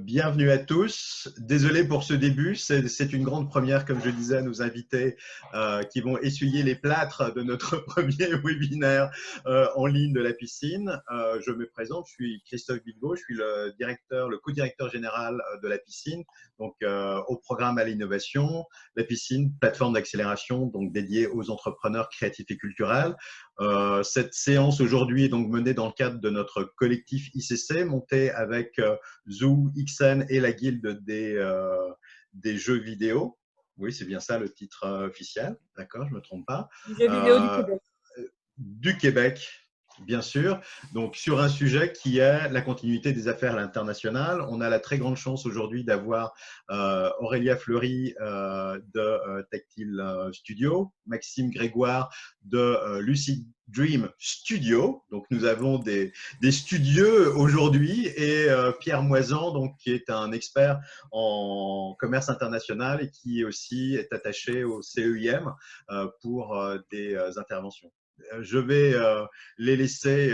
Bienvenue à tous. Désolé pour ce début, c'est une grande première, comme je disais à nos invités qui vont essuyer les plâtres de notre premier webinaire en ligne de la piscine. Je me présente, je suis Christophe Bilbaud, je suis le co-directeur général de la piscine, donc au programme à l'innovation. La piscine, plateforme d'accélération donc dédiée aux entrepreneurs créatifs et culturels. Cette séance aujourd'hui est donc menée dans le cadre de notre collectif ICC, monté avec Zoo, XN et la guilde des jeux vidéo. Oui, c'est bien ça le titre officiel. D'accord, je ne me trompe pas. Jeux vidéo du Québec. Du Québec, bien sûr. Donc, sur un sujet qui est la continuité des affaires à l'international. On a la très grande chance aujourd'hui d'avoir Aurélia Fleury de Tactile Studio, Maxime Grégoire de Lucid Dream Studio. Donc, nous avons des studios aujourd'hui et Pierre Moisan, donc, qui est un expert en commerce international et qui aussi est attaché au CEIM pour des interventions. Je vais les laisser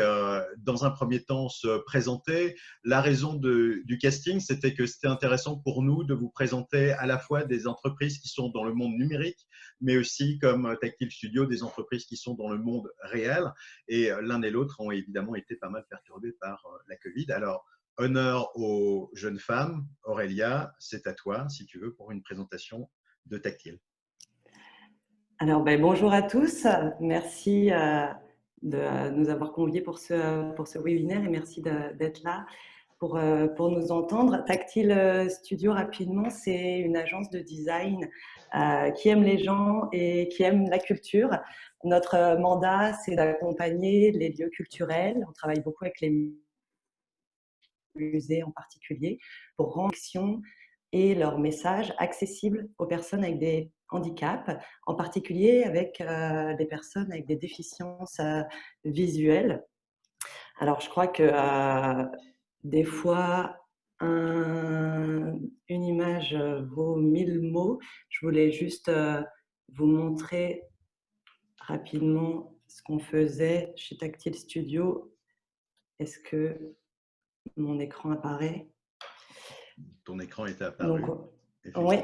dans un premier temps se présenter. La raison du casting, c'était que c'était intéressant pour nous de vous présenter à la fois des entreprises qui sont dans le monde numérique, mais aussi comme Tactile Studio, des entreprises qui sont dans le monde réel. Et l'un et l'autre ont évidemment été pas mal perturbés par la Covid. Alors, honneur aux jeunes femmes. Aurélia, c'est à toi, si tu veux, pour une présentation de Tactile. Alors, bonjour à tous. Merci de nous avoir conviés pour ce webinaire et merci d'être là pour nous entendre. Tactile Studio, rapidement, c'est une agence de design qui aime les gens et qui aime la culture. Notre mandat, c'est d'accompagner les lieux culturels. On travaille beaucoup avec les musées en particulier pour rendre l'action et leur message accessible aux personnes avec des handicaps, en particulier avec des personnes avec des déficiences visuelles. Alors, je crois que des fois, une image vaut 1000 mots. Je voulais juste vous montrer rapidement ce qu'on faisait chez Tactile Studio. Est-ce que mon écran apparaît? Ton écran était apparu. Oui,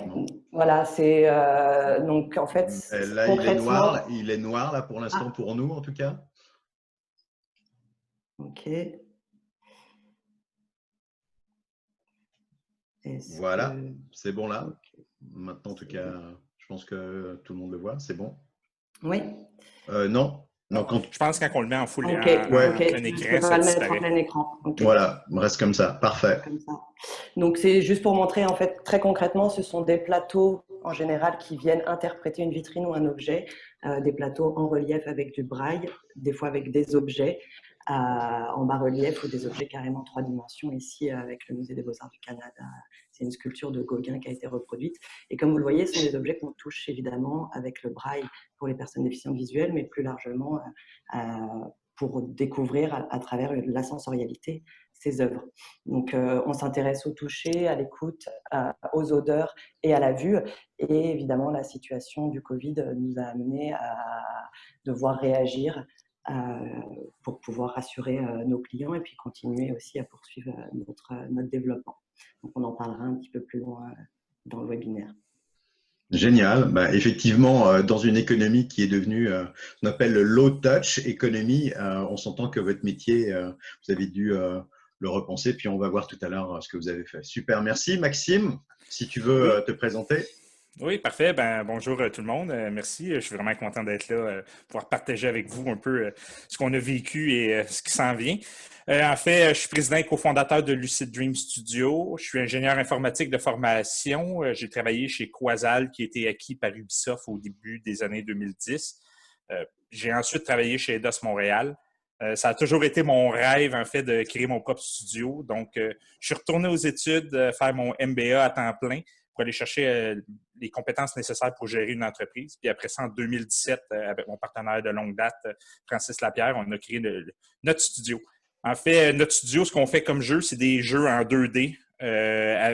voilà, c'est donc en fait là concrètement. Il est noir là pour l'instant pour nous en tout cas. Ok. Voilà, c'est bon là. Okay. Maintenant en tout cas, je pense que tout le monde le voit, c'est bon. Oui. Non. Non, je pense que quand on le met en full en plein écran, ça disparaît. En plein écran. Okay. Voilà, reste comme ça, parfait. Comme ça. Donc c'est juste pour montrer en fait très concrètement, ce sont des plateaux en général qui viennent interpréter une vitrine ou un objet, des plateaux en relief avec du braille, des fois avec des objets en bas-relief ou des objets carrément en 3 dimensions. Ici, avec le Musée des Beaux-Arts du Canada, c'est une sculpture de Gauguin qui a été reproduite. Et comme vous le voyez, ce sont des objets qu'on touche évidemment avec le braille pour les personnes déficientes visuelles, mais plus largement pour découvrir à travers la sensorialité ces œuvres. Donc, on s'intéresse au toucher, à l'écoute, aux odeurs et à la vue. Et évidemment, la situation du Covid nous a amené à devoir réagir pour pouvoir rassurer nos clients et puis continuer aussi à poursuivre notre développement. Donc, on en parlera un petit peu plus loin dans le webinaire. Génial. Effectivement, dans une économie qui est devenue, on appelle le low touch économie, on s'entend que votre métier, vous avez dû le repenser, puis on va voir tout à l'heure ce que vous avez fait. Super, merci. Maxime, si tu veux te présenter. Oui, parfait. Bonjour tout le monde. Merci. Je suis vraiment content d'être là, pouvoir partager avec vous un peu ce qu'on a vécu et ce qui s'en vient. En fait, je suis président et cofondateur de Lucid Dream Studio. Je suis ingénieur informatique de formation. J'ai travaillé chez Quasal, qui a été acquis par Ubisoft au début des années 2010. J'ai ensuite travaillé chez Eidos Montréal. Ça a toujours été mon rêve, en fait, de créer mon propre studio. Donc, je suis retourné aux études, faire mon MBA à temps plein pour aller chercher les compétences nécessaires pour gérer une entreprise. Puis après ça, en 2017, avec mon partenaire de longue date, Francis Lapierre, on a créé notre studio. En fait, notre studio, ce qu'on fait comme jeu, c'est des jeux en 2D,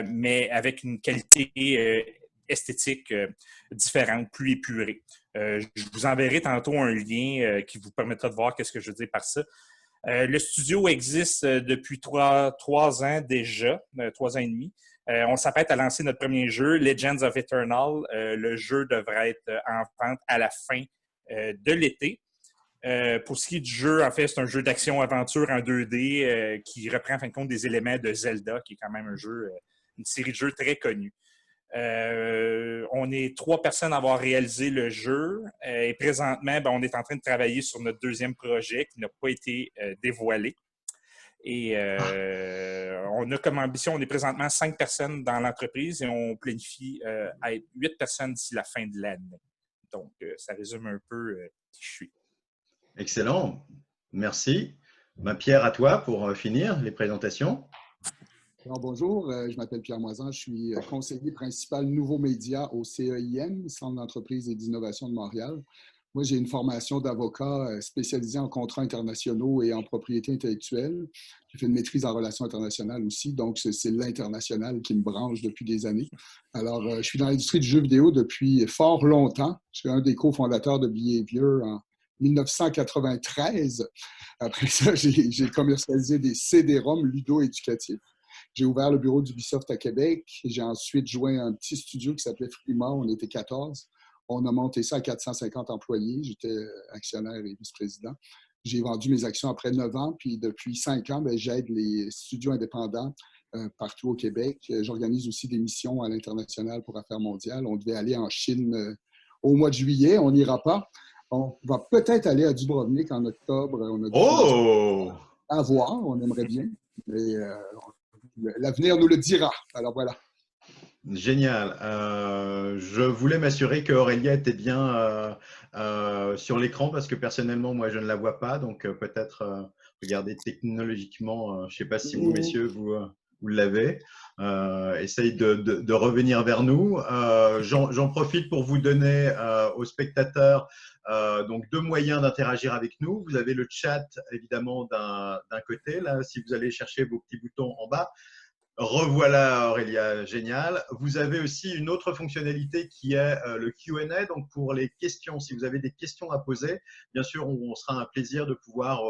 mais avec une qualité esthétique différente, plus épurée. Je vous enverrai tantôt un lien qui vous permettra de voir qu'est-ce que je veux dire par ça. Le studio existe depuis trois ans déjà, 3 ans et demi. On s'apprête à lancer notre premier jeu, Legends of Eternal. Le jeu devrait être en vente à la fin de l'été. Pour ce qui est du jeu, en fait, c'est un jeu d'action-aventure en 2D qui reprend en fin de compte des éléments de Zelda, qui est quand même un jeu, une série de jeux très connue. On est 3 personnes à avoir réalisé le jeu et présentement, on est en train de travailler sur notre deuxième projet qui n'a pas été dévoilé. Et on a comme ambition, on est présentement 5 personnes dans l'entreprise et on planifie à être 8 personnes d'ici la fin de l'année. Donc, ça résume un peu qui je suis. Excellent, merci. Pierre, à toi pour finir les présentations. Alors, bonjour, je m'appelle Pierre Moisan, je suis conseiller principal nouveaux médias au CEIM, Centre d'entreprise et d'innovation de Montréal. Moi, j'ai une formation d'avocat spécialisée en contrats internationaux et en propriété intellectuelle. J'ai fait une maîtrise en relations internationales aussi, donc c'est l'international qui me branche depuis des années. Alors, je suis dans l'industrie du jeu vidéo depuis fort longtemps. Je suis un des cofondateurs de Behavior en 1993. Après ça, j'ai commercialisé des CD-ROM ludo-éducatifs. J'ai ouvert le bureau d'Ubisoft à Québec. J'ai ensuite joint un petit studio qui s'appelait Frima. On était 14. On a monté ça à 450 employés. J'étais actionnaire et vice-président. J'ai vendu mes actions après 9 ans. Puis depuis 5 ans, j'aide les studios indépendants partout au Québec. J'organise aussi des missions à l'international pour Affaires mondiales. On devait aller en Chine au mois de juillet. On n'ira pas. On va peut-être aller à Dubrovnik en octobre. On a à voir. On aimerait bien. Mais l'avenir nous le dira. Alors voilà. Génial. Je voulais m'assurer que Aurélia était bien sur l'écran parce que personnellement, moi, je ne la vois pas. Donc, peut-être regarder technologiquement. Je ne sais pas si vous, messieurs, vous l'avez. Essaye de revenir vers nous. J'en profite pour vous donner aux spectateurs donc 2 moyens d'interagir avec nous. Vous avez le chat, évidemment, d'un côté. Là, si vous allez chercher vos petits boutons en bas. Revoilà Aurélia, génial. Vous avez aussi une autre fonctionnalité qui est le Q&A. Donc pour les questions, si vous avez des questions à poser, bien sûr, on sera un plaisir de pouvoir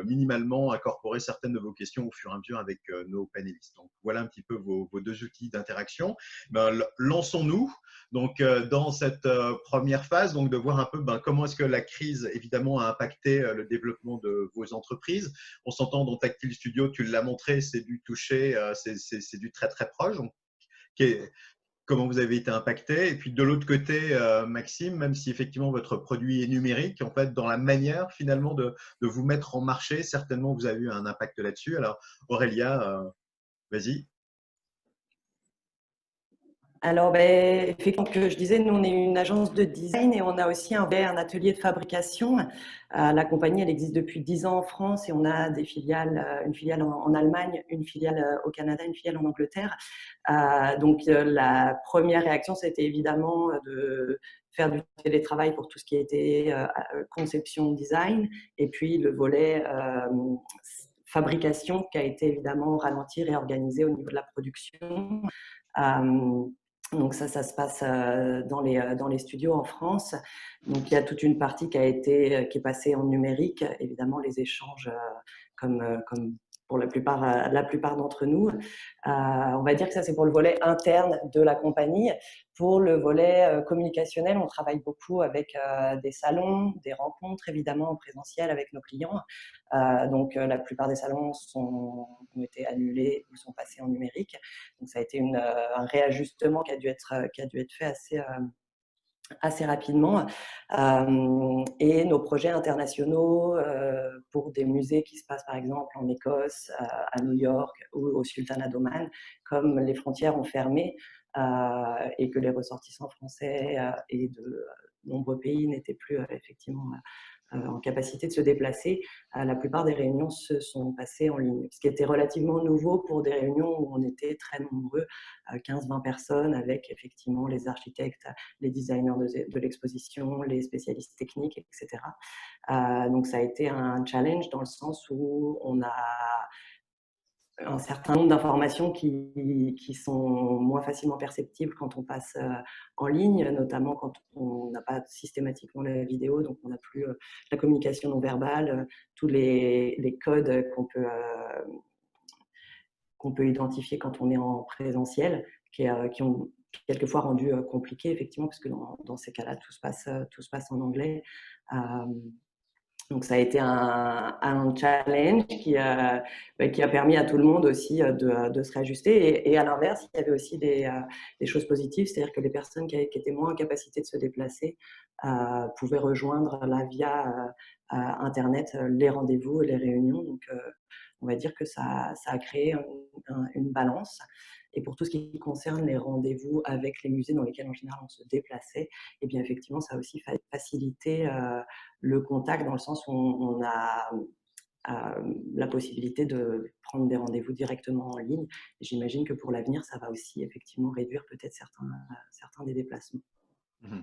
minimalement incorporer certaines de vos questions au fur et à mesure avec nos panélistes. Donc voilà un petit peu vos 2 outils d'interaction. Lançons-nous donc dans cette première phase, donc de voir un peu comment est-ce que la crise évidemment a impacté le développement de vos entreprises. On s'entend dans Tactile Studio, tu l'as montré, c'est du toucher. C'est du très très proche. Donc, comment vous avez été impacté? Et puis de l'autre côté, Maxime, même si effectivement votre produit est numérique, en fait, dans la manière finalement de vous mettre en marché, certainement vous avez eu un impact là-dessus. Alors Aurélia, vas-y. Alors, effectivement, comme je disais, nous, on est une agence de design et on a aussi un atelier de fabrication. La compagnie, elle existe depuis 10 ans en France et on a des filiales, une filiale en Allemagne, une filiale au Canada, une filiale en Angleterre. Donc, la première réaction, c'était évidemment de faire du télétravail pour tout ce qui était conception, design, et puis le volet fabrication qui a été évidemment ralenti, réorganisé au niveau de la production. Donc ça se passe dans les studios en France. Donc il y a toute une partie qui est passée en numérique. Évidemment, les échanges comme pour la plupart d'entre nous. On va dire que ça, c'est pour le volet interne de la compagnie. Pour le volet communicationnel, on travaille beaucoup avec des salons, des rencontres, évidemment, en présentiel avec nos clients. Donc, la plupart des salons ont été annulés ou sont passés en numérique. Donc, ça a été un réajustement qui a dû être fait assez rapidement. Et nos projets internationaux pour des musées qui se passent par exemple en Écosse, à New York ou au Sultanat d'Oman, comme les frontières ont fermé et que les ressortissants français et de nombreux pays n'étaient plus effectivement en capacité de se déplacer, la plupart des réunions se sont passées en ligne, ce qui était relativement nouveau pour des réunions où on était très nombreux, 15-20 personnes, avec effectivement les architectes, les designers de l'exposition, les spécialistes techniques, etc. Donc ça a été un challenge dans le sens où on a un certain nombre d'informations qui sont moins facilement perceptibles quand on passe en ligne, notamment quand on n'a pas systématiquement la vidéo, donc on n'a plus la communication non verbale, tous les codes qu'on peut identifier quand on est en présentiel, qui ont quelquefois rendu compliqué, effectivement, parce que dans ces cas-là, tout se passe en anglais. Donc, ça a été un challenge qui a permis à tout le monde aussi de se réajuster. Et à l'inverse, il y avait aussi des choses positives, c'est-à-dire que les personnes qui étaient moins en capacité de se déplacer pouvaient rejoindre là, via Internet les rendez-vous et les réunions. Donc, on va dire que ça a créé une balance. Et pour tout ce qui concerne les rendez-vous avec les musées dans lesquels en général on se déplaçait, eh bien effectivement ça a aussi facilité le contact, dans le sens où on a la possibilité de prendre des rendez-vous directement en ligne. Et j'imagine que pour l'avenir, ça va aussi effectivement réduire peut-être certains des déplacements. Mmh.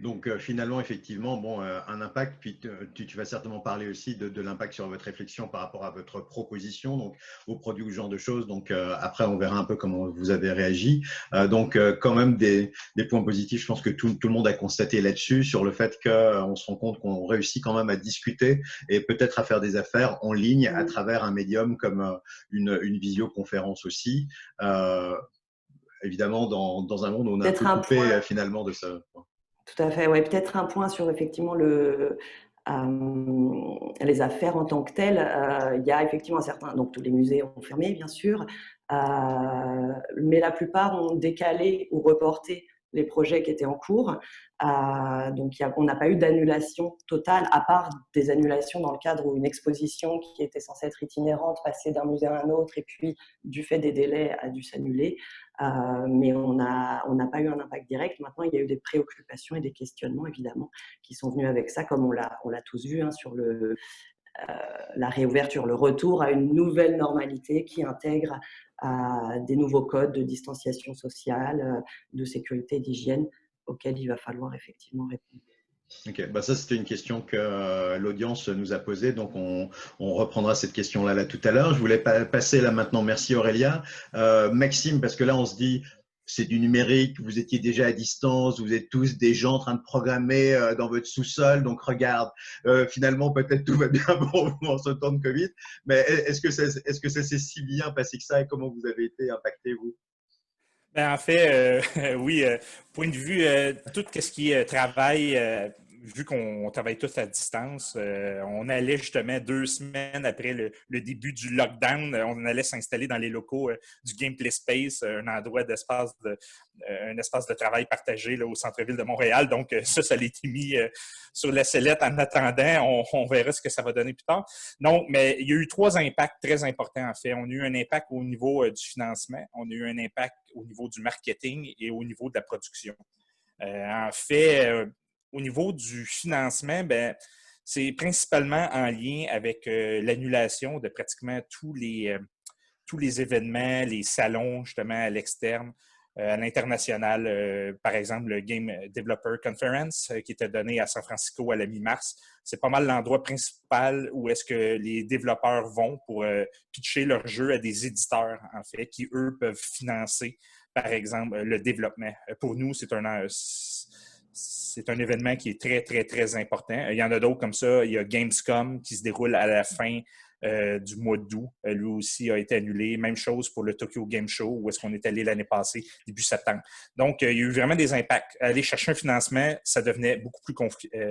Donc, finalement, effectivement, bon, un impact, puis tu vas certainement parler aussi de l'impact sur votre réflexion par rapport à votre proposition, donc aux produits ou ce genre de choses. Donc, après, on verra un peu comment vous avez réagi. Donc, quand même, des points positifs, je pense que tout le monde a constaté là-dessus, sur le fait qu'on se rend compte qu'on réussit quand même à discuter et peut-être à faire des affaires en ligne à travers un médium comme une visioconférence aussi. Évidemment, dans un monde où on est un peu coupé finalement de ça. Tout à fait, ouais. Peut-être un point sur effectivement les affaires en tant que telles. Il y a effectivement certains, donc tous les musées ont fermé bien sûr, mais la plupart ont décalé ou reporté les projets qui étaient en cours. Donc on n'a pas eu d'annulation totale, à part des annulations dans le cadre où une exposition qui était censée être itinérante passait d'un musée à un autre et puis du fait des délais a dû s'annuler. Mais on n'a pas eu un impact direct. Maintenant, il y a eu des préoccupations et des questionnements, évidemment, qui sont venus avec ça, comme on l'a tous vu sur la réouverture, le retour à une nouvelle normalité qui intègre des nouveaux codes de distanciation sociale, de sécurité et d'hygiène auxquels il va falloir effectivement répondre. Ok, bah ça c'était une question que l'audience nous a posée, donc on reprendra cette question-là là tout à l'heure. Je voulais passer là maintenant, merci Aurélia. Maxime, parce que là on se dit, c'est du numérique, vous étiez déjà à distance, vous êtes tous des gens en train de programmer dans votre sous-sol, donc regarde, finalement peut-être tout va bien pour vous en ce temps de Covid, mais est-ce que ça s'est si bien passé que ça et comment vous avez été impacté vous? Ben, en fait, oui, point de vue, tout ce qui est travail, vu qu'on travaille tous à distance, on allait justement 2 semaines après le début du lockdown, on allait s'installer dans les locaux du Gameplay Space, un endroit un espace de travail partagé là, au centre-ville de Montréal. Donc, ça a été mis sur la sellette en attendant. On verra ce que ça va donner plus tard. Non, mais il y a eu 3 impacts très importants, en fait. On a eu un impact au niveau du financement, on a eu un impact au niveau du marketing et au niveau de la production. En fait, au niveau du financement, ben, c'est principalement en lien avec l'annulation de pratiquement tous les événements, les salons justement à l'externe, à l'international. Par exemple, le Game Developer Conference qui était donné à San Francisco à la mi-mars. C'est pas mal l'endroit principal où est-ce que les développeurs vont pour pitcher leur jeu à des éditeurs, en fait, qui, eux, peuvent financer, par exemple, le développement. Pour nous, c'est un événement qui est très, très, très important. Il y en a d'autres comme ça. Il y a Gamescom qui se déroule à la fin du mois d'août. Lui aussi a été annulé. Même chose pour le Tokyo Game Show, où est-ce qu'on est allé l'année passée, début septembre. Donc, il y a eu vraiment des impacts. Aller chercher un financement, ça devenait beaucoup plus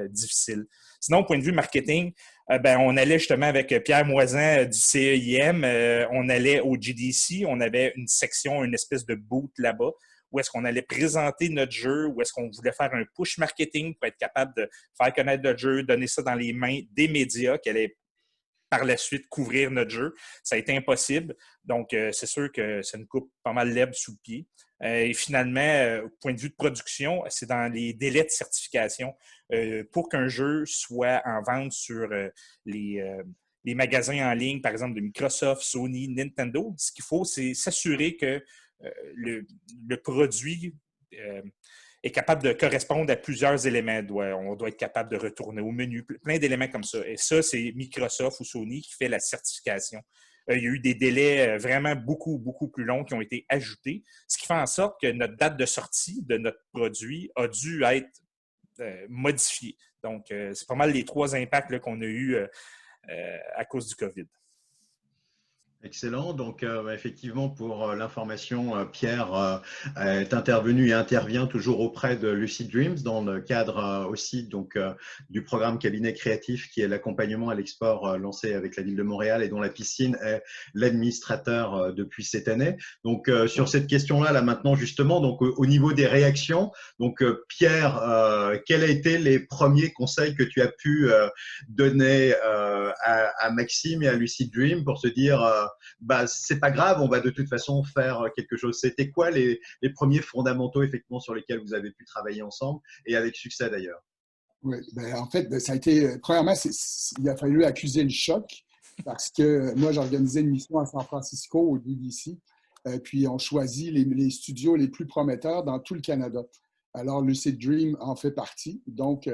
difficile. Sinon, au point de vue marketing, ben, on allait justement avec Pierre Moisan du CEIM, on allait au GDC, on avait une section, une espèce de booth là-bas, où est-ce qu'on allait présenter notre jeu, où est-ce qu'on voulait faire un push marketing pour être capable de faire connaître notre jeu, donner ça dans les mains des médias qui allaient par la suite couvrir notre jeu. Ça a été impossible. Donc, c'est sûr que ça nous coupe pas mal l'herbe sous le pied. Et finalement, au point de vue de production, c'est dans les délais de certification. Pour qu'un jeu soit en vente sur les magasins en ligne, par exemple de Microsoft, Sony, Nintendo, ce qu'il faut, c'est s'assurer que le produit est capable de correspondre à plusieurs éléments. On doit être capable de retourner au menu, plein d'éléments comme ça. Et ça, c'est Microsoft ou Sony qui fait la certification. il y a eu des délais vraiment beaucoup, beaucoup plus longs qui ont été ajoutés, ce qui fait en sorte que notre date de sortie de notre produit a dû être modifiée. Donc, c'est pas mal les 3 impacts qu'on a eus à cause du COVID. Excellent. Donc, effectivement, pour l'information, Pierre est intervenu et intervient toujours auprès de Lucid Dreams dans le cadre aussi donc, du programme Cabinet Créatif qui est l'accompagnement à l'export lancé avec la Ville de Montréal et dont la piscine est l'administrateur depuis cette année. Donc, sur cette question-là, là maintenant, justement, donc, au niveau des réactions, donc, Pierre, quels ont été les premiers conseils que tu as pu donner à Maxime et à Lucid Dream pour se dire bah, c'est pas grave, on va de toute façon faire quelque chose. C'était quoi les premiers fondamentaux effectivement sur lesquels vous avez pu travailler ensemble et avec succès d'ailleurs? Oui, ben, en fait, ça a été, premièrement, il a fallu accuser le choc parce que moi, j'organisais une mission à San Francisco au DDC, puis on choisit les studios les plus prometteurs dans tout le Canada. Alors, Lucid Dream en fait partie. Donc,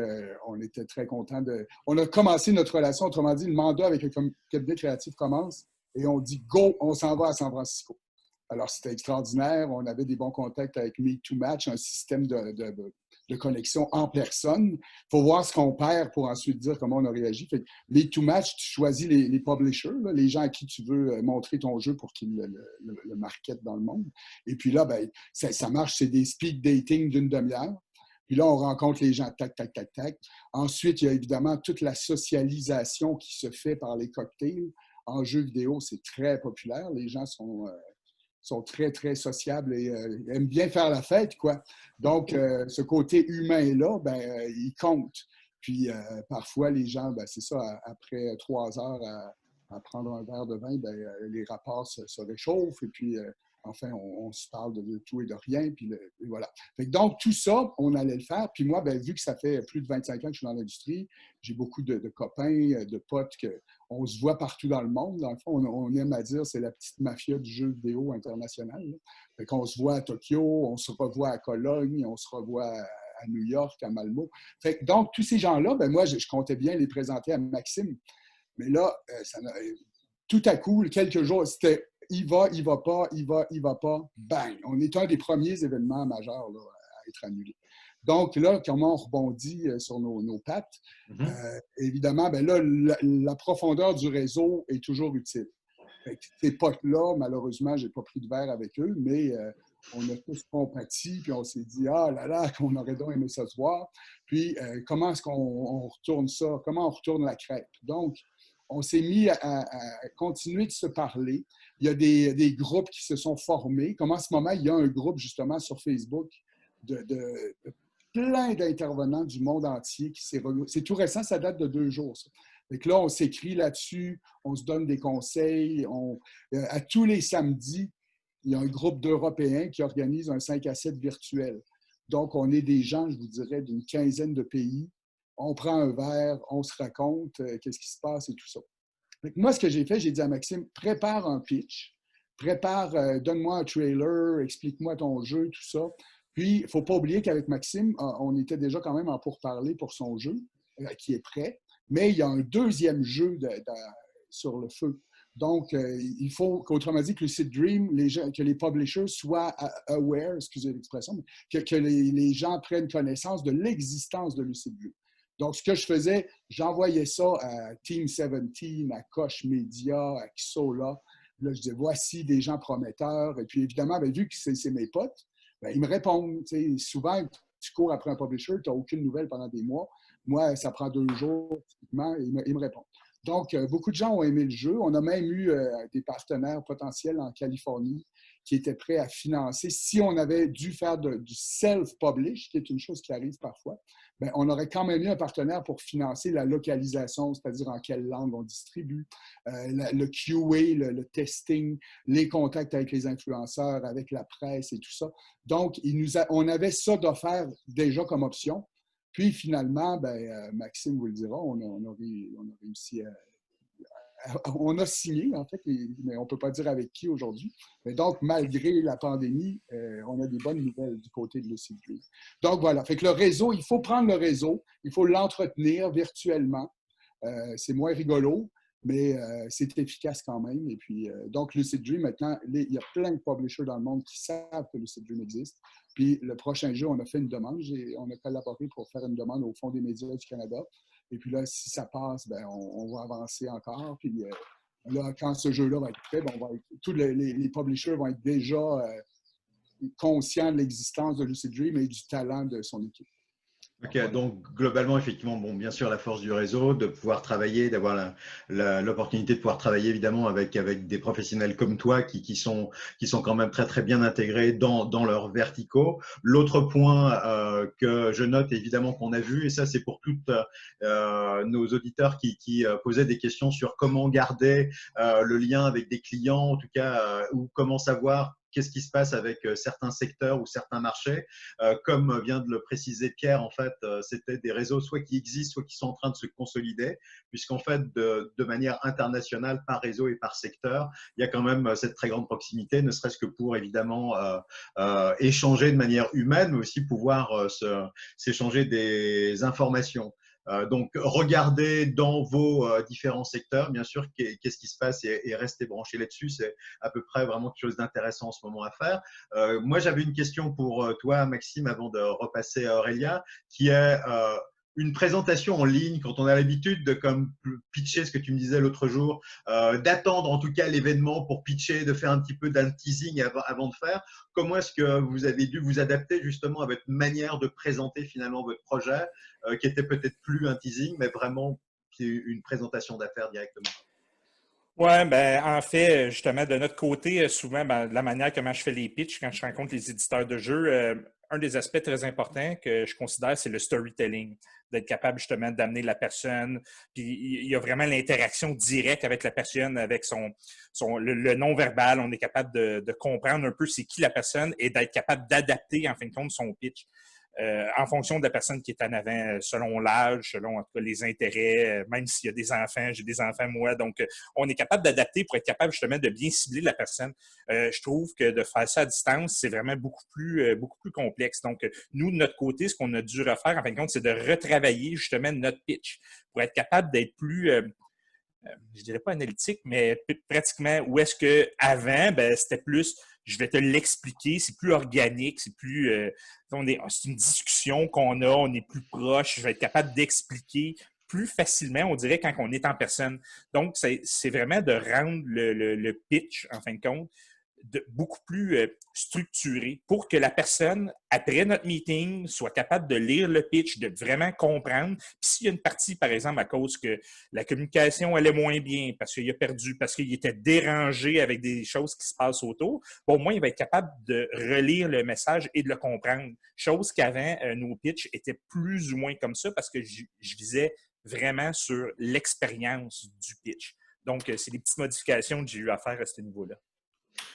on était très contents de... On a commencé notre relation, autrement dit, le mandat avec le cabinet créatif commence et on dit « Go, on s'en va à San Francisco ». Alors, c'était extraordinaire. On avait des bons contacts avec Meet2Match, un système de connexion en personne. Il faut voir ce qu'on perd pour ensuite dire comment on a réagi. Meet2Match, tu choisis les publishers, là, les gens à qui tu veux montrer ton jeu pour qu'ils le marketent dans le monde. Et puis là, ben, ça marche, c'est des speed dating d'une demi-heure. Puis là, on rencontre les gens, tac, tac, tac, tac. Ensuite, il y a évidemment toute la socialisation qui se fait par les cocktails. En jeu vidéo, c'est très populaire. Les gens sont très, très sociables et aiment bien faire la fête, quoi. Donc, ce côté humain-là, ben, il compte. Puis, parfois, les gens, ben, c'est ça, après 3 heures à prendre un verre de vin, ben, les rapports se réchauffent et puis, enfin, on se parle de tout et de rien, puis et voilà. Donc, tout ça, on allait le faire. Puis moi, ben, vu que ça fait plus de 25 ans que je suis dans l'industrie, j'ai beaucoup de copains, de potes, on se voit partout dans le monde. Dans le fond, on aime à dire c'est la petite mafia du jeu vidéo international. Fait qu'on se voit à Tokyo, on se revoit à Cologne, on se revoit à New York, à Malmo. Fait que, donc, tous ces gens-là, ben, moi, je comptais bien les présenter à Maxime. Mais là, tout à coup, quelques jours, c'était il va pas, il va pas, bang! On est un des premiers événements majeurs là, à être annulé. Donc là, comment on rebondit sur nos pattes? Évidemment, ben là, la profondeur du réseau est toujours utile. Fait que ces potes-là, malheureusement, je n'ai pas pris de verre avec eux, mais on a tous compatis, puis on s'est dit, ah là là, qu'on aurait donc aimé ça se voir. Puis, comment est-ce qu'on retourne ça? Comment on retourne la crêpe? Donc, on s'est mis à continuer de se parler. Il y a des groupes qui se sont formés. Comme en ce moment, il y a un groupe justement sur Facebook de plein d'intervenants du monde entier qui s'est regroupé. C'est tout récent, ça date de 2 jours. Ça. Donc là, on s'écrit là-dessus, on se donne des conseils. À tous les samedis, il y a un groupe d'Européens qui organise un 5 à 7 virtuel. Donc, on est des gens, je vous dirais, d'une quinzaine de pays. On prend un verre, on se raconte qu'est-ce qui se passe et tout ça. Donc, moi, ce que j'ai fait, j'ai dit à Maxime, prépare un pitch, donne-moi un trailer, explique-moi ton jeu, tout ça. Puis, il ne faut pas oublier qu'avec Maxime, on était déjà quand même en pourparlers pour son jeu, qui est prêt, mais il y a un deuxième jeu sur le feu. Donc, il faut qu'autrement dit, que Lucid Dream, que les publishers soient aware, excusez l'expression, que les gens prennent connaissance de l'existence de Lucid Dream. Donc, ce que je faisais, j'envoyais ça à Team 17, à Koch Media, à Xsola. Là, je disais, voici des gens prometteurs. Et puis, évidemment, bien, vu que c'est mes potes, bien, ils me répondent. Souvent, tu cours après un publisher, tu n'as aucune nouvelle pendant des mois. Moi, ça prend 2 jours, typiquement, et ils me répondent. Donc, beaucoup de gens ont aimé le jeu. On a même eu des partenaires potentiels en Californie qui étaient prêts à financer. Si on avait dû faire du self-publish, qui est une chose qui arrive parfois, bien, on aurait quand même eu un partenaire pour financer la localisation, c'est-à-dire en quelle langue on distribue, le QA, le testing, les contacts avec les influenceurs, avec la presse et tout ça. Donc, on avait ça d'offert déjà comme option. Puis finalement, ben, Maxime vous le dira, on a réussi on a signé, en fait, mais on ne peut pas dire avec qui aujourd'hui. Mais donc, malgré la pandémie, on a des bonnes nouvelles du côté de Lucid Dream. Donc, voilà. Fait que le réseau, il faut prendre le réseau, il faut l'entretenir virtuellement. C'est moins rigolo, mais c'est efficace quand même. Et puis, donc, Lucid Dream, maintenant, il y a plein de publishers dans le monde qui savent que Lucid Dream existe. Puis, le prochain jeu, on a fait une demande. On a collaboré pour faire une demande au Fonds des médias du Canada. Et puis là, si ça passe, ben, on va avancer encore. Puis là, quand ce jeu-là va être prêt, ben, tous les publishers vont être déjà conscients de l'existence de Lucid Dream et du talent de son équipe. Ok, donc globalement, effectivement, bon, bien sûr, la force du réseau, de pouvoir travailler, d'avoir l'opportunité de pouvoir travailler évidemment avec des professionnels comme toi qui sont quand même très très bien intégrés dans leurs verticaux. L'autre point que je note évidemment qu'on a vu, et ça c'est pour toutes nos auditeurs qui posaient des questions sur comment garder le lien avec des clients, en tout cas, ou comment savoir qu'est-ce qui se passe avec certains secteurs ou certains marchés. Comme vient de le préciser Pierre, en fait, c'était des réseaux soit qui existent, soit qui sont en train de se consolider, puisqu'en fait, de manière internationale, par réseau et par secteur, il y a quand même cette très grande proximité, ne serait-ce que pour évidemment échanger de manière humaine, mais aussi pouvoir s'échanger des informations. Donc, regardez dans vos différents secteurs, bien sûr, qu'est-ce qui se passe et restez branchés là-dessus. C'est à peu près vraiment quelque chose d'intéressant en ce moment à faire. Moi, j'avais une question pour toi, Maxime, avant de repasser à Aurélia, qui est une présentation en ligne, quand on a l'habitude de comme pitcher ce que tu me disais l'autre jour, d'attendre en tout cas l'événement pour pitcher, de faire un petit peu d'un teasing avant de faire. Comment est-ce que vous avez dû vous adapter justement à votre manière de présenter finalement votre projet, qui était peut-être plus un teasing, mais vraiment une présentation d'affaires directement? Oui, ben, en fait, justement, de notre côté, souvent, ben, la manière comment je fais les pitchs quand je rencontre les éditeurs de jeux, un des aspects très importants que je considère, c'est le storytelling, d'être capable justement d'amener la personne. Puis il y a vraiment l'interaction directe avec la personne, avec le non-verbal. On est capable de comprendre un peu c'est qui la personne et d'être capable d'adapter, en fin de compte, son pitch. En fonction de la personne qui est en avant, selon l'âge, selon en tout cas les intérêts, même s'il y a des enfants, j'ai des enfants moi, donc on est capable d'adapter pour être capable justement de bien cibler la personne. Je trouve que de faire ça à distance, c'est vraiment beaucoup plus complexe. Donc, nous, de notre côté, ce qu'on a dû refaire, en fin de compte, c'est de retravailler justement notre pitch pour être capable d'être plus je dirais pas analytique, mais pratiquement où est-ce que avant, ben, c'était plus, je vais te l'expliquer, c'est plus organique, c'est plus, c'est une discussion qu'on a, on est plus proche, je vais être capable d'expliquer plus facilement, on dirait, quand on est en personne. Donc, c'est vraiment de rendre le pitch, en fin de compte, beaucoup plus structuré pour que la personne, après notre meeting, soit capable de lire le pitch, de vraiment comprendre. Puis s'il y a une partie, par exemple, à cause que la communication allait moins bien, parce qu'il a perdu, parce qu'il était dérangé avec des choses qui se passent autour, bon, au moins, il va être capable de relire le message et de le comprendre. Chose qu'avant, nos pitchs étaient plus ou moins comme ça parce que je visais vraiment sur l'expérience du pitch. Donc, c'est des petites modifications que j'ai eu à faire à ce niveau-là.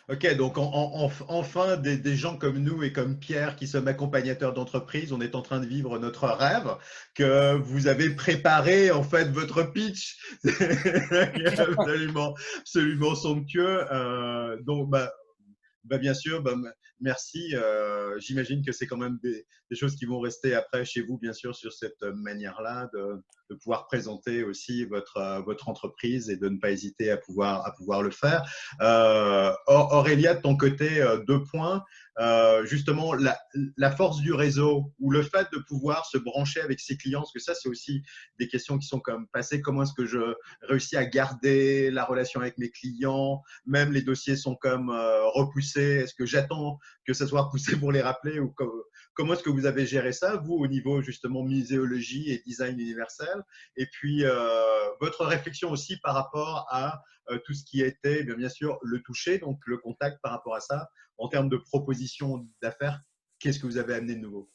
Ok, donc enfin des gens comme nous et comme Pierre qui sommes accompagnateurs d'entreprise, on est en train de vivre notre rêve, que vous avez préparé en fait votre pitch. C'est absolument, absolument somptueux. Donc, bien sûr, merci. J'imagine que c'est quand même des choses qui vont rester après chez vous, bien sûr, sur cette manière-là de pouvoir présenter aussi votre entreprise et de ne pas hésiter à pouvoir le faire. Aurélia, de ton côté, 2 points. Justement, la force du réseau ou le fait de pouvoir se brancher avec ses clients, parce que ça, c'est aussi des questions qui sont comme passées. Comment est-ce que je réussis à garder la relation avec mes clients? Même les dossiers sont comme repoussés. Est-ce que j'attends que ça soit repoussé pour les rappeler ou comment est-ce que vous avez géré ça, vous, au niveau justement muséologie et design universel? Et puis, votre réflexion aussi par rapport à tout ce qui était, bien sûr, le toucher, donc le contact par rapport à ça, en termes de propositions d'affaires, qu'est-ce que vous avez amené de nouveau?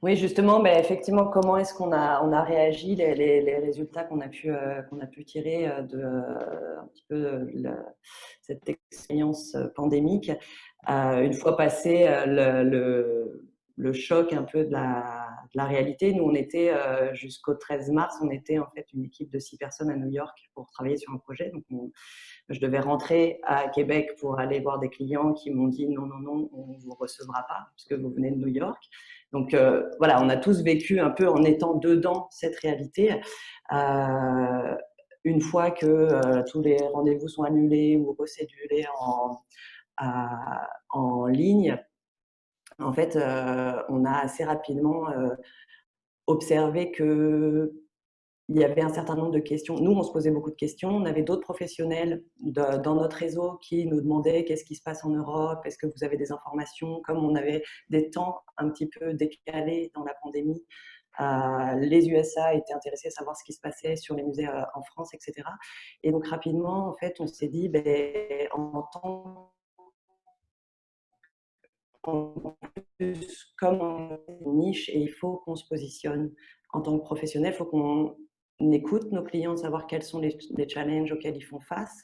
Oui, justement, ben, effectivement, comment est-ce qu'on a réagi, les résultats qu'on a pu tirer de un petit peu cette expérience pandémique, une fois passé le choc un peu de la réalité, nous, on était jusqu'au 13 mars, on était en fait une équipe de 6 personnes à New York pour travailler sur un projet. Donc, je devais rentrer à Québec pour aller voir des clients qui m'ont dit non, non, non, on ne vous recevra pas parce que vous venez de New York. Donc, voilà, on a tous vécu un peu en étant dedans cette réalité. Une fois que tous les rendez-vous sont annulés ou recédulés en ligne, en fait, on a assez rapidement observé qu'il y avait un certain nombre de questions. Nous, on se posait beaucoup de questions. On avait d'autres professionnels dans notre réseau qui nous demandaient qu'est-ce qui se passe en Europe, est-ce que vous avez des informations. Comme on avait des temps un petit peu décalés dans la pandémie, les USA étaient intéressés à savoir ce qui se passait sur les musées en France, etc. Et donc rapidement, en fait, on s'est dit, en tant plus, comme on est une niche et il faut qu'on se positionne en tant que professionnel, il faut qu'on écoute nos clients, savoir quels sont les challenges auxquels ils font face,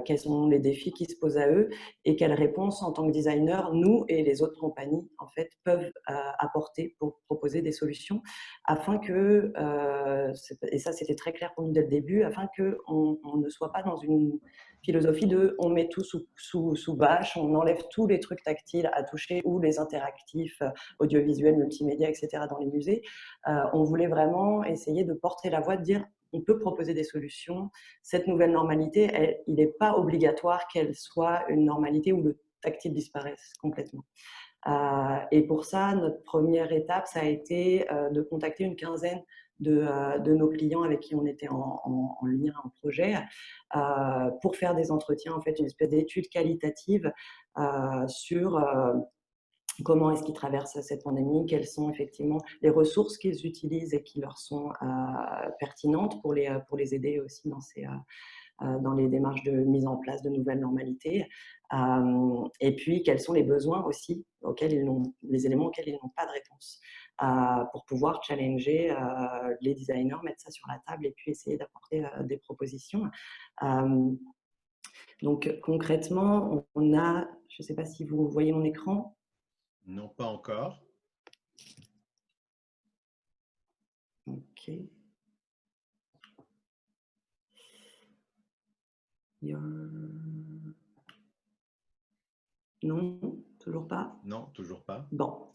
quels sont les défis qui se posent à eux et quelles réponses en tant que designer, nous et les autres compagnies en fait, peuvent apporter pour proposer des solutions afin que, et ça c'était très clair pour nous dès le début, afin qu'on ne soit pas dans une philosophie de on met tout sous bâche, on enlève tous les trucs tactiles à toucher ou les interactifs, audiovisuels, multimédia, etc. dans les musées. On voulait vraiment essayer de porter la voix, de dire on peut proposer des solutions. Cette nouvelle normalité, il n'est pas obligatoire qu'elle soit une normalité où le tactile disparaisse complètement. Et pour ça, notre première étape, ça a été de contacter une quinzaine de nos clients avec qui on était en lien, en projet, pour faire des entretiens, en fait, une espèce d'étude qualitative sur comment est-ce qu'ils traversent cette pandémie, quelles sont effectivement les ressources qu'ils utilisent et qui leur sont pertinentes pour les aider aussi dans les démarches de mise en place de nouvelles normalités. Et puis, quels sont les besoins aussi, les éléments auxquels ils n'ont pas de réponse, pour pouvoir challenger les designers, mettre ça sur la table et puis essayer d'apporter des propositions. Donc, concrètement, on a, je ne sais pas si vous voyez mon écran. Non, pas encore. Ok. Non, toujours pas. Non, toujours pas. Bon,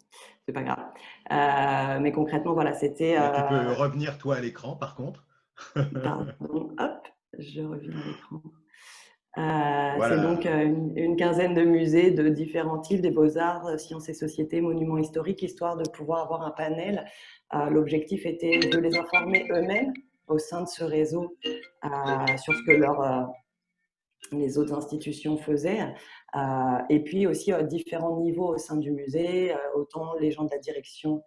c'est pas grave. Mais concrètement, voilà, c'était. Tu peux revenir toi à l'écran, par contre. Pardon, hop, je reviens à l'écran. Voilà. C'est donc une quinzaine de musées de différents types, des beaux-arts, sciences et sociétés, monuments historiques, histoire de pouvoir avoir un panel. L'objectif était de les informer eux-mêmes au sein de ce réseau sur ce que les autres institutions faisaient, et puis aussi à différents niveaux au sein du musée, autant les gens de la direction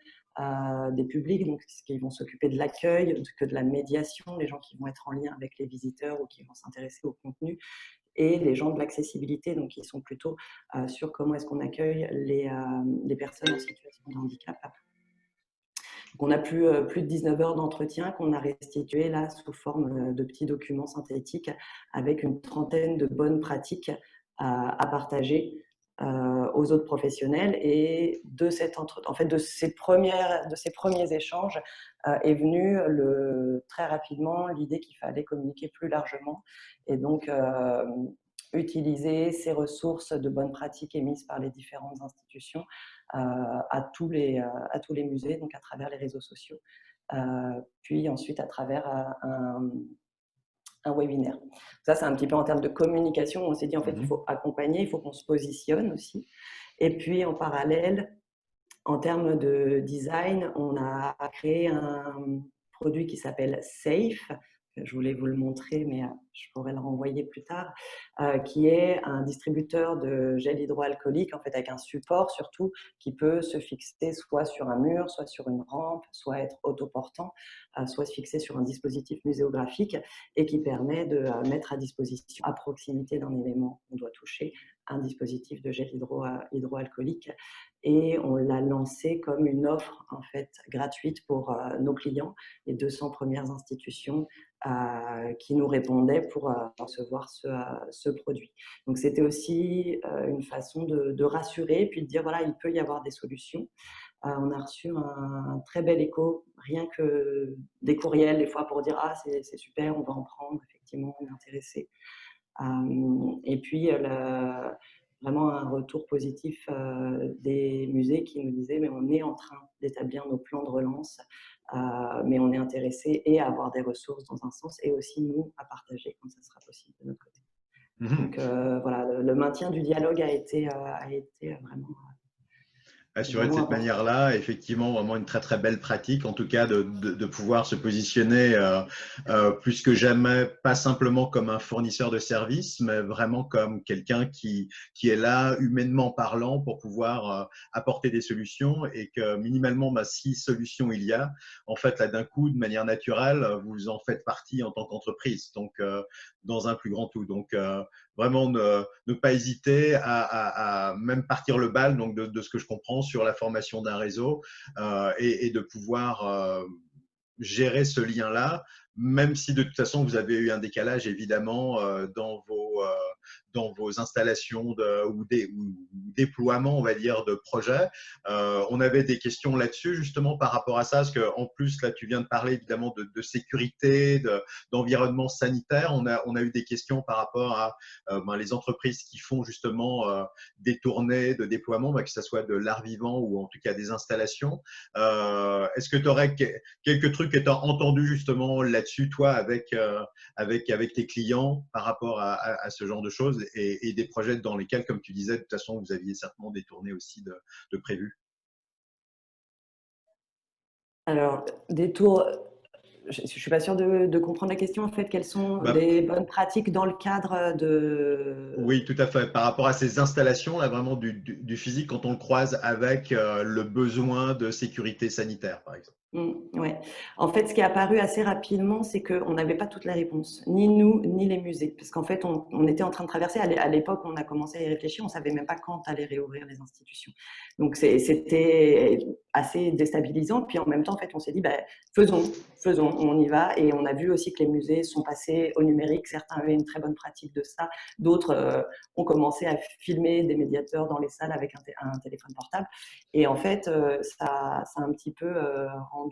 des publics, donc qui vont s'occuper de l'accueil, que de la médiation, les gens qui vont être en lien avec les visiteurs ou qui vont s'intéresser au contenu, et les gens de l'accessibilité, donc qui sont plutôt sur comment est-ce qu'on accueille les personnes en situation de handicap. Donc, on a plus de 19 heures d'entretien qu'on a restitué là sous forme de petits documents synthétiques avec une trentaine de bonnes pratiques à partager aux autres professionnels. Et de ces premiers échanges est venue très rapidement l'idée qu'il fallait communiquer plus largement et donc utiliser ces ressources de bonnes pratiques émises par les différentes institutions à tous les musées, donc à travers les réseaux sociaux, puis ensuite à travers un webinaire. Ça, c'est un petit peu en termes de communication. On s'est dit, en fait, il faut accompagner, il faut qu'on se positionne aussi. Et puis, en parallèle, en termes de design, on a créé un produit qui s'appelle Safe. Je voulais vous le montrer, mais je pourrais le renvoyer plus tard, qui est un distributeur de gel hydroalcoolique, en fait, avec un support surtout qui peut se fixer soit sur un mur, soit sur une rampe, soit être autoportant, soit se fixer sur un dispositif muséographique et qui permet de mettre à disposition, à proximité d'un élément qu'on doit toucher, un dispositif de gel hydroalcoolique. Et on l'a lancé comme une offre en fait gratuite pour nos clients, les 200 premières institutions qui nous répondaient pour recevoir ce produit. Donc c'était aussi une façon de rassurer, puis de dire voilà, il peut y avoir des solutions. On a reçu un très bel écho, rien que des courriels des fois pour dire « Ah, c'est super, on va en prendre, effectivement, on est intéressé ». Et puis, vraiment un retour positif des musées qui nous disaient « Mais on est en train d'établir nos plans de relance, mais on est intéressé et à avoir des ressources dans un sens et aussi nous à partager quand ça sera possible de notre côté ». Donc voilà, le maintien du dialogue a été vraiment Assurer de vraiment cette important. manière-là, effectivement, vraiment une très très belle pratique, en tout cas de pouvoir se positionner plus que jamais, pas simplement comme un fournisseur de services, mais vraiment comme quelqu'un qui est là, humainement parlant, pour pouvoir apporter des solutions et que minimalement, si solution il y a, en fait, là d'un coup, de manière naturelle, vous en faites partie en tant qu'entreprise, donc dans un plus grand tout. Donc, vraiment ne pas hésiter à même partir le bal, donc de ce que je comprends, sur la formation d'un réseau et de pouvoir gérer ce lien-là, même si de toute façon vous avez eu un décalage évidemment dans vos installations ou déploiements, on va dire, de projets. On avait des questions là-dessus justement par rapport à ça, parce qu'en plus là tu viens de parler évidemment de sécurité, d'environnement sanitaire. On a eu des questions par rapport à les entreprises qui font justement des tournées de déploiement, que ce soit de l'art vivant ou en tout cas des installations. Est-ce que tu aurais quelques trucs que tu as entendus justement là-dessus, toi, avec tes clients par rapport à ce genre de choses et des projets dans lesquels, comme tu disais, de toute façon, vous aviez certainement des tournées aussi de prévues? Alors, des tours, je ne suis pas sûre de comprendre la question. En fait, quelles sont Bah, des bonnes pratiques dans le cadre de… oui, tout à fait. Par rapport à ces installations, là, vraiment du physique, quand on le croise avec le besoin de sécurité sanitaire, par exemple. Ouais. En fait, ce qui est apparu assez rapidement, c'est qu'on n'avait pas toutes les réponses, ni nous, ni les musées. Parce qu'en fait, on était en train de traverser, à l'époque, on a commencé à y réfléchir, on ne savait même pas quand allaient réouvrir les institutions. Donc, c'était assez déstabilisant. Puis en même temps, en fait, on s'est dit, faisons, on y va. Et on a vu aussi que les musées sont passés au numérique. Certains avaient une très bonne pratique de ça. D'autres ont commencé à filmer des médiateurs dans les salles avec un téléphone portable. Et en fait, ça a un petit peu rendu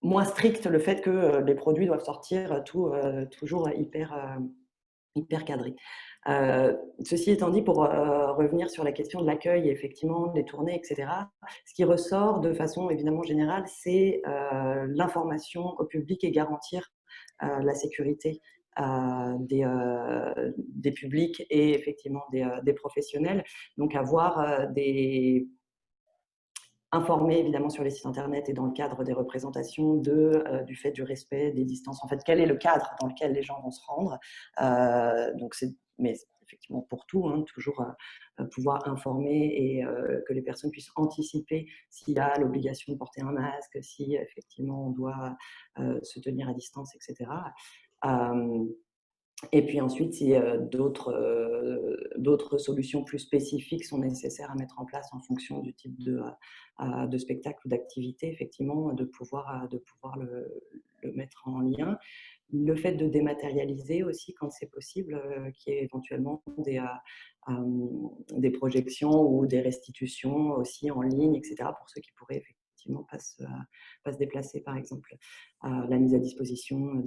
moins strict le fait que les produits doivent sortir toujours hyper cadrés. Ceci étant dit, pour revenir sur la question de l'accueil, effectivement, des tournées, etc., ce qui ressort de façon évidemment générale, c'est l'information au public et garantir la sécurité des publics et effectivement des professionnels. Donc avoir informer évidemment sur les sites internet et dans le cadre des représentations du fait du respect des distances. En fait, quel est le cadre dans lequel les gens vont se rendre. Mais effectivement pour tout, toujours pouvoir informer et que les personnes puissent anticiper s'il y a l'obligation de porter un masque, si effectivement on doit se tenir à distance, etc. Et puis ensuite, si d'autres solutions plus spécifiques sont nécessaires à mettre en place en fonction du type de spectacle ou d'activité, effectivement, de pouvoir le mettre en lien. Le fait de dématérialiser aussi quand c'est possible, qu'il y ait éventuellement des projections ou des restitutions aussi en ligne, etc., pour ceux qui pourraient effectivement pas se déplacer, par exemple. La mise à disposition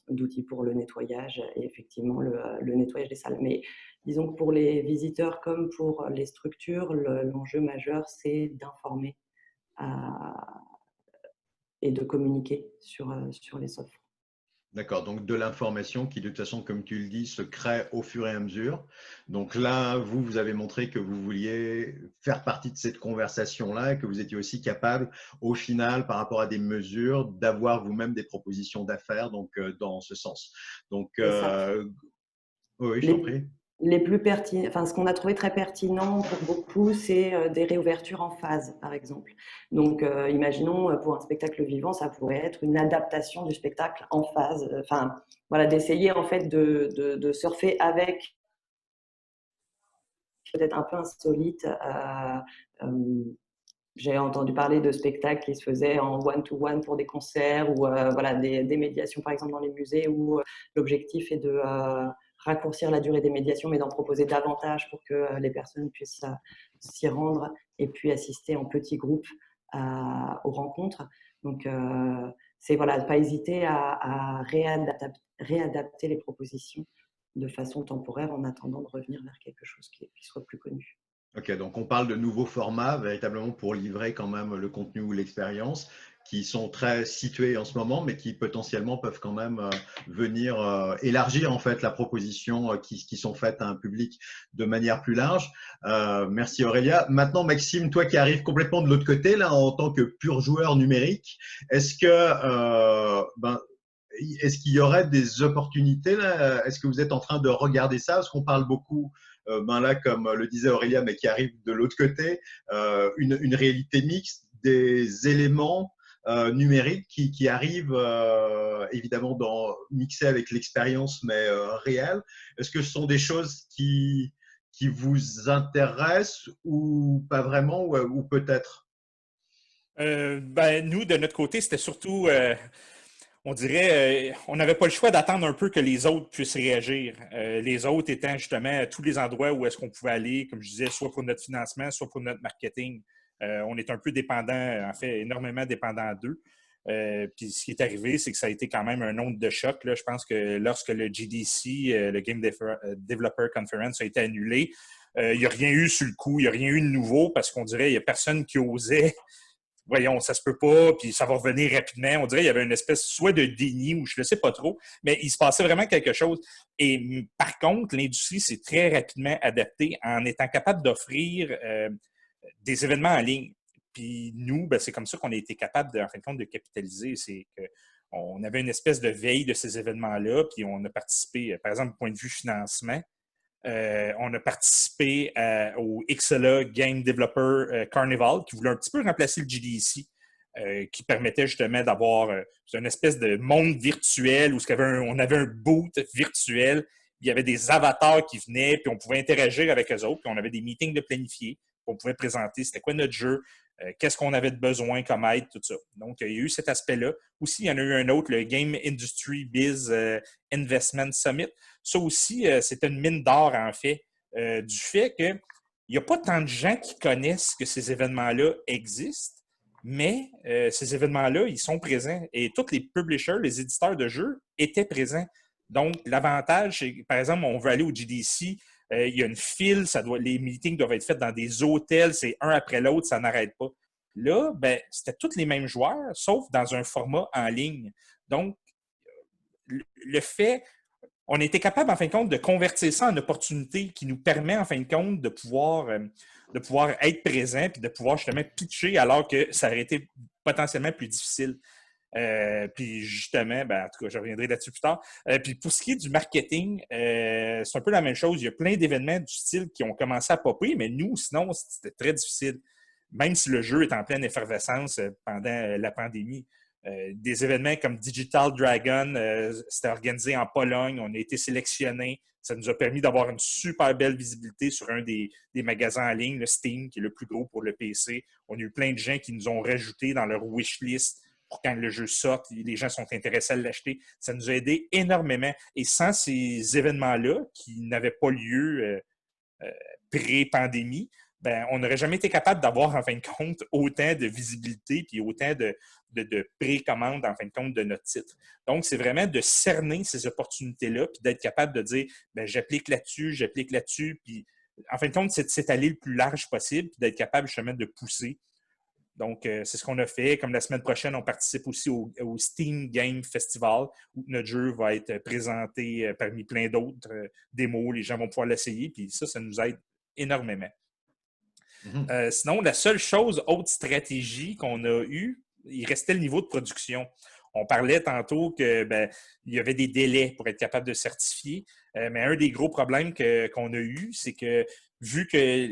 d'outils pour le nettoyage et effectivement le nettoyage des salles. Mais disons que pour les visiteurs comme pour les structures, l'enjeu majeur, c'est d'informer et de communiquer sur les offres. D'accord, donc de l'information qui, de toute façon, comme tu le dis, se crée au fur et à mesure. Donc là, vous avez montré que vous vouliez faire partie de cette conversation-là et que vous étiez aussi capable, au final, par rapport à des mesures, d'avoir vous-même des propositions d'affaires dans ce sens. Donc, C'est ça. oui, je t'en prie. Les plus pertinents, enfin, ce qu'on a trouvé très pertinent pour beaucoup, c'est des réouvertures en phase, par exemple. Donc, imaginons pour un spectacle vivant, ça pourrait être une adaptation du spectacle en phase. Enfin, voilà, d'essayer en fait de surfer avec, peut-être un peu insolite. J'ai entendu parler de spectacles qui se faisaient en one-to-one pour des concerts ou voilà, des médiations, par exemple, dans les musées où l'objectif est de raccourcir la durée des médiations, mais d'en proposer davantage pour que les personnes puissent s'y rendre et puis assister en petits groupes aux rencontres. Donc, c'est voilà, pas hésiter à réadapter les propositions de façon temporaire en attendant de revenir vers quelque chose qui soit plus connu. Ok, donc on parle de nouveaux formats véritablement pour livrer quand même le contenu ou l'expérience qui sont très situés en ce moment, mais qui potentiellement peuvent quand même venir élargir en fait la proposition qui sont faites à un public de manière plus large. Merci Aurélia. Maintenant Maxime, toi qui arrives complètement de l'autre côté là en tant que pur joueur numérique, est-ce qu'il y aurait des opportunités là? Est-ce que vous êtes en train de regarder ça? Parce qu'on parle beaucoup là, comme le disait Aurélia, mais qui arrive de l'autre côté, une réalité mixte, des éléments numériques qui arrivent évidemment mixés avec l'expérience, mais réelle. Est-ce que ce sont des choses qui vous intéressent ou pas vraiment, ou peut-être? Nous, de notre côté, c'était surtout on dirait, on n'avait pas le choix d'attendre un peu que les autres puissent réagir. Les autres étant justement tous les endroits où est-ce qu'on pouvait aller, comme je disais, soit pour notre financement, soit pour notre marketing. On est un peu dépendant, en fait, énormément dépendant d'eux. Puis ce qui est arrivé, c'est que ça a été quand même un onde de choc. Là. Je pense que lorsque le GDC, le Game Developer Conference, a été annulé, il n'y a rien eu sur le coup, il n'y a rien eu de nouveau parce qu'on dirait qu'il n'y a personne qui osait voyons, ça se peut pas, puis ça va revenir rapidement. On dirait qu'il y avait une espèce soit de déni ou je ne sais pas trop, mais il se passait vraiment quelque chose. Et par contre, l'industrie s'est très rapidement adaptée en étant capable d'offrir des événements en ligne. Puis nous, c'est comme ça qu'on a été capable, en fin de compte, de capitaliser. C'est qu'on avait une espèce de veille de ces événements-là, puis on a participé, par exemple, du point de vue financement, on a participé au XLA Game Developer Carnival, qui voulait un petit peu remplacer le GDC, qui permettait justement d'avoir une espèce de monde virtuel où on avait un booth virtuel. Il y avait des avatars qui venaient, puis on pouvait interagir avec eux autres, puis on avait des meetings de planifiés, on pouvait présenter c'était quoi notre jeu, qu'est-ce qu'on avait de besoin comme aide, tout ça. Donc, il y a eu cet aspect-là. Aussi, il y en a eu un autre, le Game Industry Biz Investment Summit. Ça aussi, c'était une mine d'or, en fait, du fait qu'il n'y a pas tant de gens qui connaissent que ces événements-là existent, mais ces événements-là, ils sont présents. Et tous les publishers, les éditeurs de jeux étaient présents. Donc, l'avantage, c'est par exemple, on veut aller au GDC, il y a une file, les meetings doivent être faits dans des hôtels, c'est un après l'autre, ça n'arrête pas. Là, c'était tous les mêmes joueurs, sauf dans un format en ligne. Donc, le fait, on était capable, en fin de compte, de convertir ça en opportunité qui nous permet, en fin de compte, de pouvoir être présent et de pouvoir justement pitcher alors que ça aurait été potentiellement plus difficile. Puis justement, en tout cas, je reviendrai là-dessus plus tard. Puis pour ce qui est du marketing, c'est un peu la même chose. Il y a plein d'événements du style qui ont commencé à popper, mais nous, sinon, c'était très difficile. Même si le jeu est en pleine effervescence pendant la pandémie. Des événements comme Digital Dragon, c'était organisé en Pologne. On a été sélectionnés. Ça nous a permis d'avoir une super belle visibilité sur un des magasins en ligne, le Steam, qui est le plus gros pour le PC. On a eu plein de gens qui nous ont rajouté dans leur wishlist pour quand le jeu sorte, les gens sont intéressés à l'acheter. Ça nous a aidé énormément. Et sans ces événements-là, qui n'avaient pas lieu pré-pandémie, on n'aurait jamais été capable d'avoir, en fin de compte, autant de visibilité et autant de précommande, en fin de compte, de notre titre. Donc, c'est vraiment de cerner ces opportunités-là puis d'être capable de dire, j'applique là-dessus, puis en fin de compte, c'est de s'étaler le plus large possible puis d'être capable justement de pousser. Donc, c'est ce qu'on a fait. Comme la semaine prochaine, on participe aussi au Steam Game Festival où notre jeu va être présenté parmi plein d'autres démos. Les gens vont pouvoir l'essayer. Puis ça nous aide énormément. Sinon, la seule chose, autre stratégie qu'on a eue, il restait le niveau de production. On parlait tantôt qu'il y avait des délais pour être capable de certifier. Mais un des gros problèmes qu'on a eu, c'est que vu que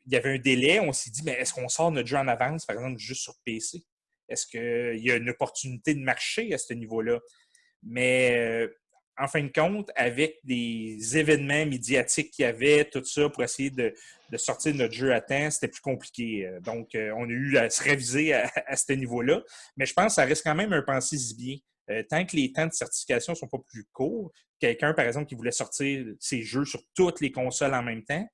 il y avait un délai, on s'est dit, est-ce qu'on sort notre jeu en avance, par exemple, juste sur PC? Est-ce qu'il y a une opportunité de marché à ce niveau-là? Mais en fin de compte, avec des événements médiatiques qu'il y avait, tout ça, pour essayer de sortir notre jeu à temps, c'était plus compliqué. Donc, on a eu à se réviser à ce niveau-là. Mais je pense que ça reste quand même un pensée bien. Tant que les temps de certification ne sont pas plus courts, quelqu'un, par exemple, qui voulait sortir ses jeux sur toutes les consoles en même temps,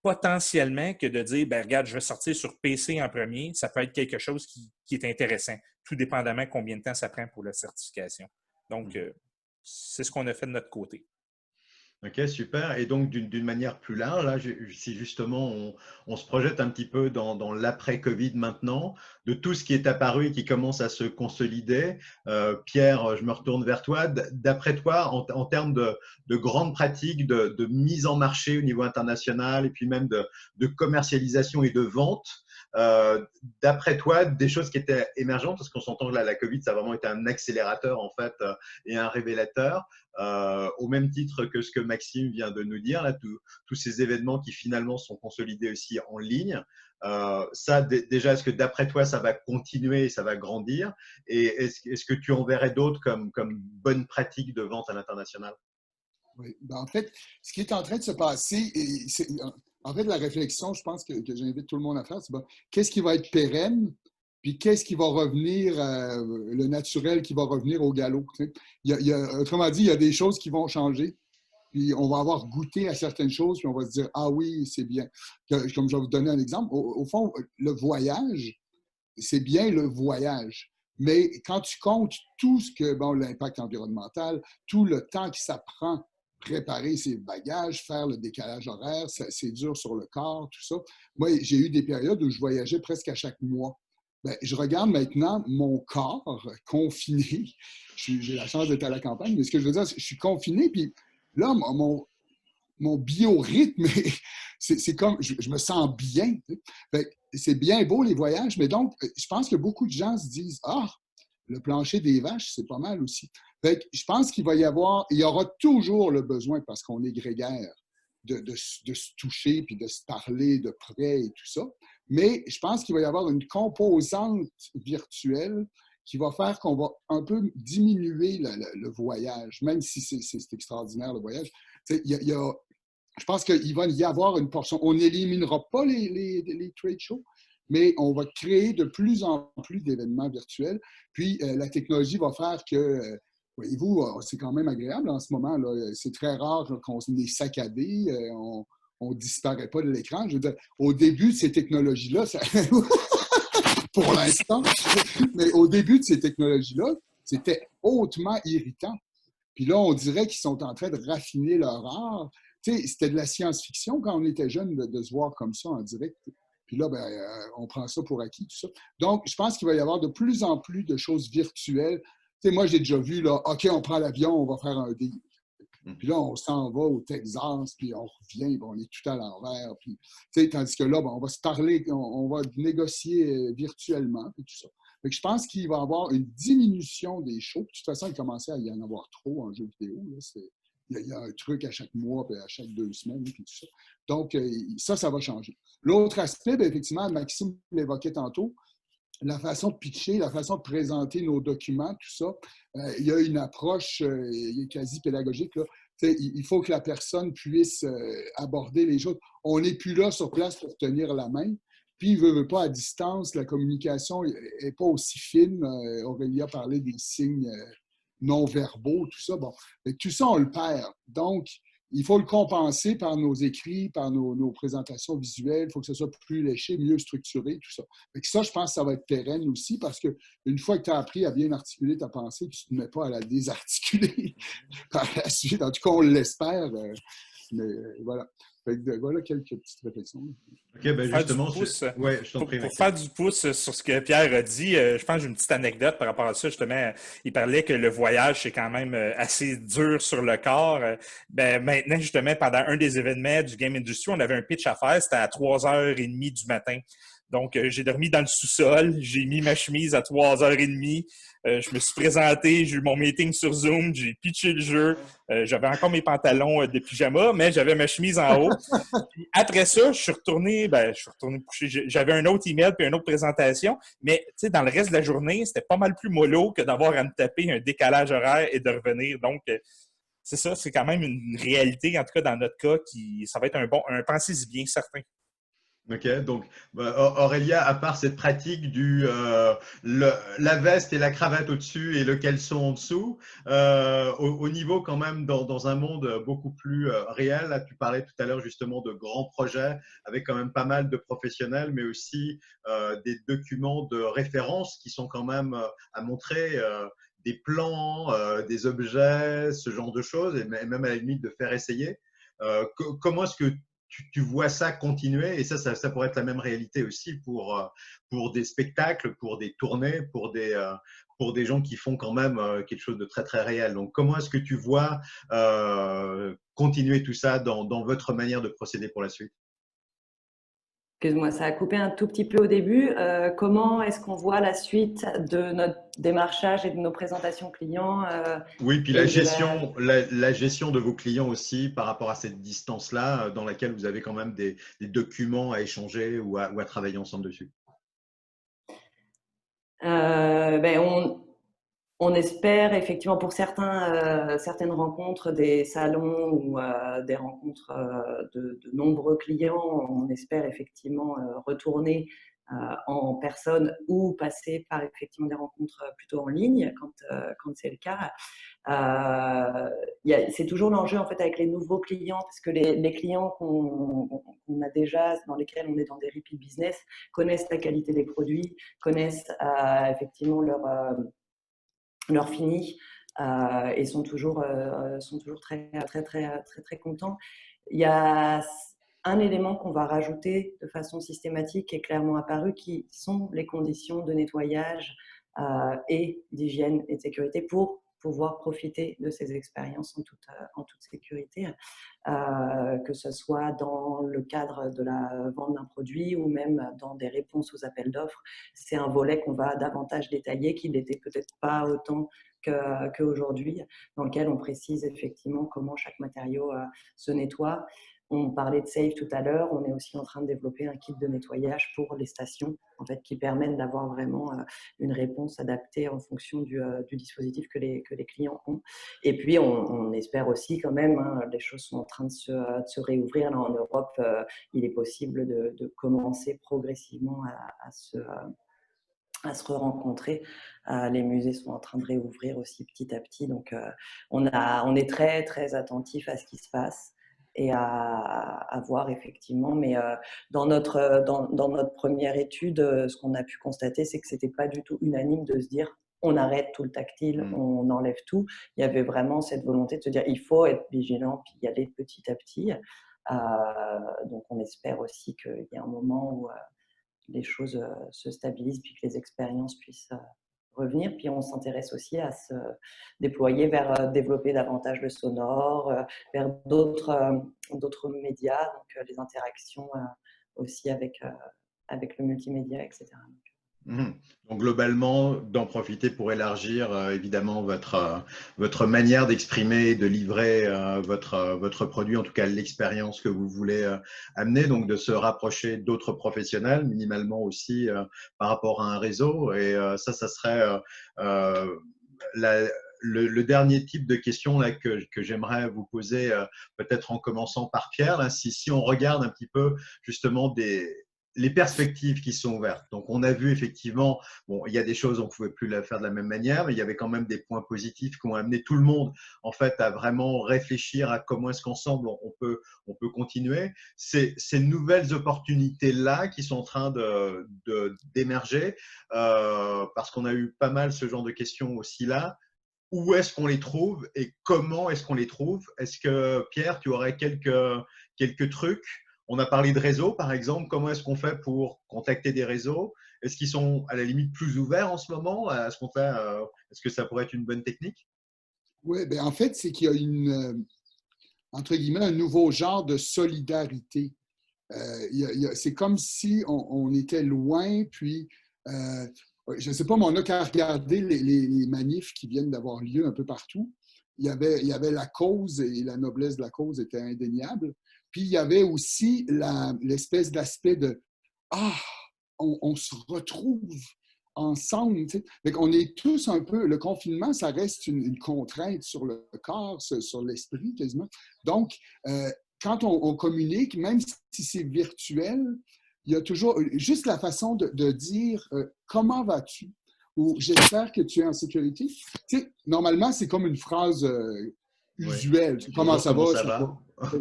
potentiellement que de dire, ben regarde, je vais sortir sur PC en premier, ça peut être quelque chose qui est intéressant, tout dépendamment combien de temps ça prend pour la certification. Donc, c'est ce qu'on a fait de notre côté. Ok, super. Et donc, d'une manière plus large, là, si justement on se projette un petit peu dans l'après-Covid maintenant, de tout ce qui est apparu et qui commence à se consolider, Pierre, je me retourne vers toi. D'après toi, en termes de grandes pratiques de mise en marché au niveau international et puis même de commercialisation et de vente, d'après toi, des choses qui étaient émergentes, parce qu'on s'entend que la Covid, ça a vraiment été un accélérateur en fait et un révélateur. Au même titre que ce que Maxime vient de nous dire, là, tous ces événements qui finalement sont consolidés aussi en ligne. Ça, déjà, est-ce que d'après toi, ça va continuer, ça va grandir? Et est-ce que tu en verrais d'autres comme bonnes pratiques de vente à l'international? Oui. Ben, en fait, ce qui est en train de se passer, en fait, la réflexion, je pense que j'invite tout le monde à faire, c'est bon, qu'est-ce qui va être pérenne, puis qu'est-ce qui va revenir, le naturel qui va revenir au galop. Tu sais. Autrement dit, il y a des choses qui vont changer, puis on va avoir goûté à certaines choses, puis on va se dire, ah oui, c'est bien. Comme je vais vous donner un exemple, au fond, le voyage, c'est bien le voyage. Mais quand tu comptes tout ce que, bon, l'impact environnemental, tout le temps que ça prend préparer ses bagages, faire le décalage horaire, c'est dur sur le corps, tout ça. Moi, j'ai eu des périodes où je voyageais presque à chaque mois. Ben, je regarde maintenant mon corps confiné. J'ai la chance d'être à la campagne, mais ce que je veux dire, c'est que je suis confiné, puis là, mon biorhythme, c'est comme, je me sens bien. C'est bien beau les voyages, mais donc, je pense que beaucoup de gens se disent, ah, le plancher des vaches, c'est pas mal aussi. Je pense qu'il va y aura toujours le besoin, parce qu'on est grégaire, de se toucher puis de se parler de près et tout ça. Mais je pense qu'il va y avoir une composante virtuelle qui va faire qu'on va un peu diminuer le voyage, même si c'est extraordinaire le voyage. Je pense qu'il va y avoir une portion. On n'éliminera pas les trade shows, mais on va créer de plus en plus d'événements virtuels. Puis la technologie va faire que, voyez-vous, c'est quand même agréable en ce moment. C'est très rare qu'on est saccadé, on ne disparaît pas de l'écran. Je veux dire, au début de ces technologies-là, pour l'instant, mais au début de ces technologies-là, c'était hautement irritant. Puis là, on dirait qu'ils sont en train de raffiner leur art. Tu sais, c'était de la science-fiction quand on était jeune de se voir comme ça en direct. Puis là, ben, on prend ça pour acquis, tout ça. Donc, je pense qu'il va y avoir de plus en plus de choses virtuelles. Tu sais, moi, j'ai déjà vu, là, OK, on prend l'avion, on va faire un deal. Puis là, on s'en va au Texas, puis on revient, on est tout à l'envers. Puis, tandis que là, ben, on va se parler, on va négocier virtuellement, puis tout ça. Fait que je pense qu'il va y avoir une diminution des shows. De toute façon, il commençait à y en avoir trop en jeu vidéo. Il y a un truc à chaque mois, puis à chaque 2 semaines, puis tout ça. Donc, ça va changer. L'autre aspect, bien, effectivement, Maxime l'évoquait tantôt, la façon de pitcher, la façon de présenter nos documents, tout ça, il y a une approche quasi pédagogique. Là. Il faut que la personne puisse aborder les choses. On n'est plus là sur place pour tenir la main. Puis, il ne veut pas à distance, la communication n'est pas aussi fine. Aurélia parlait des signes non-verbaux, tout ça. Bon, tout ça, on le perd. Donc, il faut le compenser par nos écrits, par nos présentations visuelles. Il faut que ce soit plus léché, mieux structuré, tout ça. Ça, je pense que ça va être pérenne aussi parce qu'une fois que tu as appris à bien articuler ta pensée, tu ne te mets pas à la désarticuler par la suite. En tout cas, on l'espère. Mais voilà. Voilà quelques petites réflexions. OK, ben justement, je t'en prie. Pour faire du pouce sur ce que Pierre a dit, je pense que j'ai une petite anecdote par rapport à ça. Justement, il parlait que le voyage, c'est quand même assez dur sur le corps. Ben, maintenant, justement, pendant un des événements du Game Industry, on avait un pitch à faire. C'était à 3h30 du matin. Donc, j'ai dormi dans le sous-sol. J'ai mis ma chemise à 3h30. Je me suis présenté. J'ai eu mon meeting sur Zoom. J'ai pitché le jeu. J'avais encore mes pantalons de pyjama, mais j'avais ma chemise en haut. Puis après ça, je suis retourné coucher. J'avais un autre email puis une autre présentation. Mais, tu sais, dans le reste de la journée, c'était pas mal plus mollo que d'avoir à me taper un décalage horaire et de revenir. Donc, c'est ça. C'est quand même une réalité, en tout cas, dans notre cas, ça va être un pensez-y bien certain. Ok, donc Aurélia, à part cette pratique la veste et la cravate au-dessus et le caleçon en dessous, au niveau quand même dans un monde beaucoup plus réel, là tu parlais tout à l'heure justement de grands projets avec quand même pas mal de professionnels, mais aussi des documents de référence qui sont quand même à montrer. Des plans, des objets, ce genre de choses, et même à la limite de faire essayer. Comment est-ce que tu vois ça continuer, et ça pourrait être la même réalité aussi pour des spectacles, pour des tournées, pour des gens qui font quand même quelque chose de très très réel. Donc comment est-ce que tu vois continuer tout ça dans votre manière de procéder pour la suite? Excuse-moi, ça a coupé un tout petit peu au début. Comment est-ce qu'on voit la suite de notre démarchage et de nos présentations clients Oui, puis et de la... la gestion de vos clients aussi par rapport à cette distance-là dans laquelle vous avez quand même des documents à échanger ou à travailler ensemble dessus. Ben, on espère effectivement pour certaines rencontres, des salons ou des rencontres de nombreux clients, on espère effectivement retourner en personne ou passer par effectivement des rencontres plutôt en ligne quand c'est le cas. C'est toujours l'enjeu en fait avec les nouveaux clients parce que les clients qu'on a déjà, dans lesquels on est dans des repeat business, connaissent la qualité des produits, connaissent effectivement leur fini et sont toujours très, très, très, très, très contents. Il y a un élément qu'on va rajouter de façon systématique qui est clairement apparu, qui sont les conditions de nettoyage et d'hygiène et de sécurité pour pouvoir profiter de ces expériences en toute sécurité, que ce soit dans le cadre de la vente d'un produit ou même dans des réponses aux appels d'offres. C'est un volet qu'on va davantage détailler, qui n'était peut-être pas autant qu'aujourd'hui, dans lequel on précise effectivement comment chaque matériau se nettoie. On parlait de Safe tout à l'heure, on est aussi en train de développer un kit de nettoyage pour les stations, en fait, qui permettent d'avoir vraiment une réponse adaptée en fonction du dispositif que les clients ont. Et puis, on espère aussi quand même, hein, les choses sont en train de se réouvrir. Là, en Europe, il est possible de commencer progressivement à se rencontrer. Les musées sont en train de réouvrir aussi petit à petit. Donc, on est très, très attentif à ce qui se passe et à voir effectivement. Mais dans notre première étude, ce qu'on a pu constater, c'est que ce n'était pas du tout unanime de se dire on arrête tout le tactile, on enlève tout. Il y avait vraiment cette volonté de se dire il faut être vigilant puis y aller petit à petit. Donc, on espère aussi qu'il y a un moment où les choses se stabilisent puis que les expériences puissent revenir. Puis on s'intéresse aussi à se déployer vers développer davantage le sonore, vers d'autres médias, donc les interactions aussi avec le multimédia, etc. Donc globalement, d'en profiter pour élargir évidemment votre manière d'exprimer et de livrer votre produit, en tout cas l'expérience que vous voulez amener, donc de se rapprocher d'autres professionnels, minimalement aussi par rapport à un réseau. Et ça serait le dernier type de question là, que j'aimerais vous poser, peut-être en commençant par Pierre. Là, si on regarde un petit peu justement les perspectives qui sont ouvertes. Donc, on a vu effectivement, bon, il y a des choses, on ne pouvait plus la faire de la même manière, mais il y avait quand même des points positifs qui ont amené tout le monde, en fait, à vraiment réfléchir à comment est-ce qu'ensemble on peut continuer. Ces nouvelles opportunités-là qui sont en train d'émerger, parce qu'on a eu pas mal ce genre de questions aussi là. Où est-ce qu'on les trouve et comment est-ce qu'on les trouve? Est-ce que, Pierre, tu aurais quelques trucs? On a parlé de réseaux, par exemple. Comment est-ce qu'on fait pour contacter des réseaux? Est-ce qu'ils sont à la limite plus ouverts en ce moment à ce qu'on fait? Est-ce que ça pourrait être une bonne technique? Oui, bien en fait, c'est qu'il y a entre guillemets, un nouveau genre de solidarité. C'est comme si on était loin, puis je ne sais pas, mais on n'a qu'à regarder les manifs qui viennent d'avoir lieu un peu partout. Il y avait la cause et la noblesse de la cause était indéniable. Puis il y avait aussi l'espèce d'aspect de ah, on se retrouve ensemble. Tu sais. On est tous un peu. Le confinement, ça reste une contrainte sur le corps, sur l'esprit quasiment. Donc, quand on communique, même si c'est virtuel, il y a toujours juste la façon de dire comment vas-tu ou j'espère que tu es en sécurité. Tu sais, normalement, c'est comme une phrase usuelle. Oui. Comment Bonjour, ça comment va? ça Ça va? va.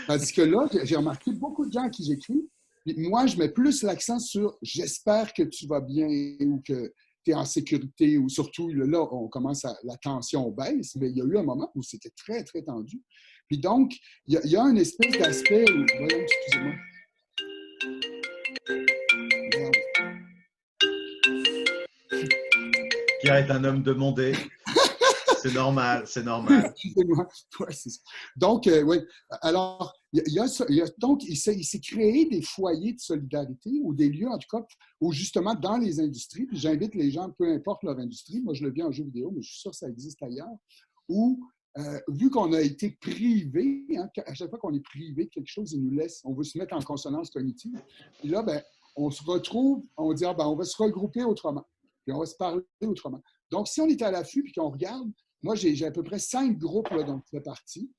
Tandis que là, j'ai remarqué beaucoup de gens à qui j'écris. Moi, je mets plus l'accent sur j'espère que tu vas bien ou que tu es en sécurité ou surtout là, on commence à la tension baisse, mais il y a eu un moment où c'était très, très tendu. Puis donc, il y a une espèce d'aspect où, voyons, excusez-moi. Pierre est un homme demandé. C'est normal, c'est normal. Excusez-moi. Ouais, c'est ça. Donc, oui. Alors, donc, il s'est créé des foyers de solidarité ou des lieux, en tout cas, où justement, dans les industries, puis j'invite les gens, peu importe leur industrie, moi je le vis en jeu vidéo, mais je suis sûr que ça existe ailleurs, où, vu qu'on a été privé, hein, à chaque fois qu'on est privé de quelque chose, ils nous laissent, on veut se mettre en consonance cognitive. Puis là, ben, on se retrouve, on dit, ah, ben, on va se regrouper autrement, puis on va se parler autrement. Donc, si on est à l'affût puis qu'on regarde, moi, j'ai à peu près 5 groupes là, dont je fais partie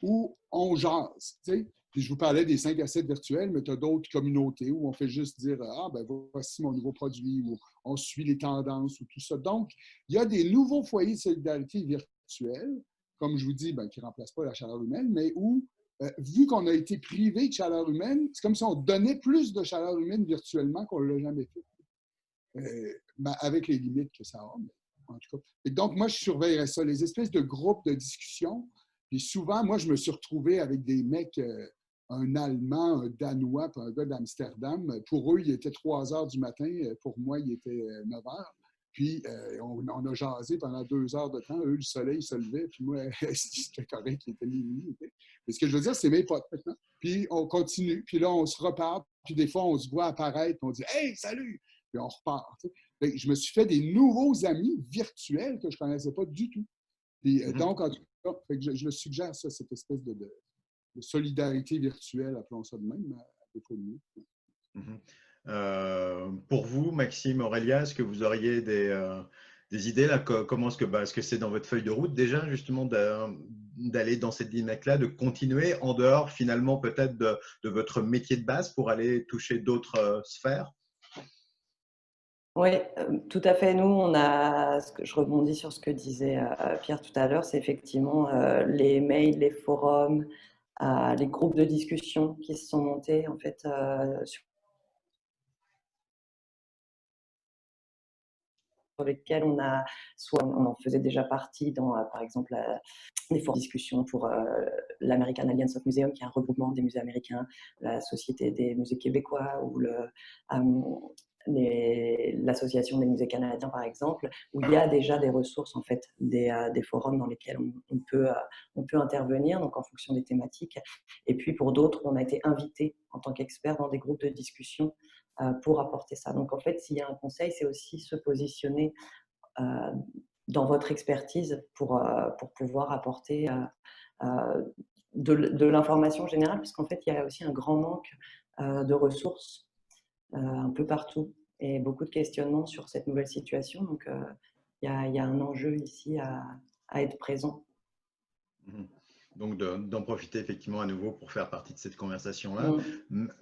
où on jase. T'sais? Puis je vous parlais des 5 assets virtuels, mais tu as d'autres communautés où on fait juste dire ah, ben voici mon nouveau produit, ou on suit les tendances, ou tout ça. Donc, il y a des nouveaux foyers de solidarité virtuels, comme je vous dis, ben, qui ne remplacent pas la chaleur humaine, mais où, vu qu'on a été privé de chaleur humaine, c'est comme si on donnait plus de chaleur humaine virtuellement qu'on ne l'a jamais fait. Ben, avec les limites que ça a. En tout cas. Et donc, moi, je surveillerais ça, les espèces de groupes de discussion. Puis souvent, moi, je me suis retrouvé avec des mecs, un Allemand, un Danois, puis un gars d'Amsterdam. Pour eux, il était 3 heures du matin. Pour moi, il était 9 heures. Puis, on a jasé pendant 2 heures de temps. Eux, le soleil se levait. Puis moi, c'était correct, il était minuit. Okay? Mais ce que je veux dire, c'est mes potes maintenant. Puis, on continue. Puis là, on se reparle. Puis des fois, on se voit apparaître. Puis on dit « Hey, salut! » Puis on repart. Tu sais. Je me suis fait des nouveaux amis virtuels que je ne connaissais pas du tout. Puis, donc, en tout cas, je le suggère, ça, cette espèce de solidarité virtuelle, appelons ça de même, à défaut de mieux. Pour vous, Maxime, Aurélia, est-ce que vous auriez des idées là, comment est-ce que c'est dans votre feuille de route déjà, justement, d'aller dans cette dynamique-là, de continuer en dehors, finalement, peut-être de votre métier de base pour aller toucher d'autres sphères? Oui, tout à fait. Nous, je rebondis sur ce que disait Pierre tout à l'heure, c'est effectivement les mails, les forums, les groupes de discussion qui se sont montés en fait sur lesquels on en faisait déjà partie dans, par exemple, les forums de discussion pour l'American Alliance of Museum, qui est un regroupement des musées américains, la Société des musées québécois ou l'association des musées canadiens, par exemple, où il y a déjà des ressources, en fait, des forums dans lesquels on peut intervenir, donc en fonction des thématiques. Et puis, pour d'autres, on a été invités en tant qu'experts dans des groupes de discussion pour apporter ça. Donc, en fait, s'il y a un conseil, c'est aussi se positionner dans votre expertise pour pouvoir apporter de l'information générale, parce qu'en fait, il y a aussi un grand manque de ressources un peu partout et beaucoup de questionnements sur cette nouvelle situation. Donc, il y a un enjeu ici à être présent. Donc, d'en profiter effectivement à nouveau pour faire partie de cette conversation-là.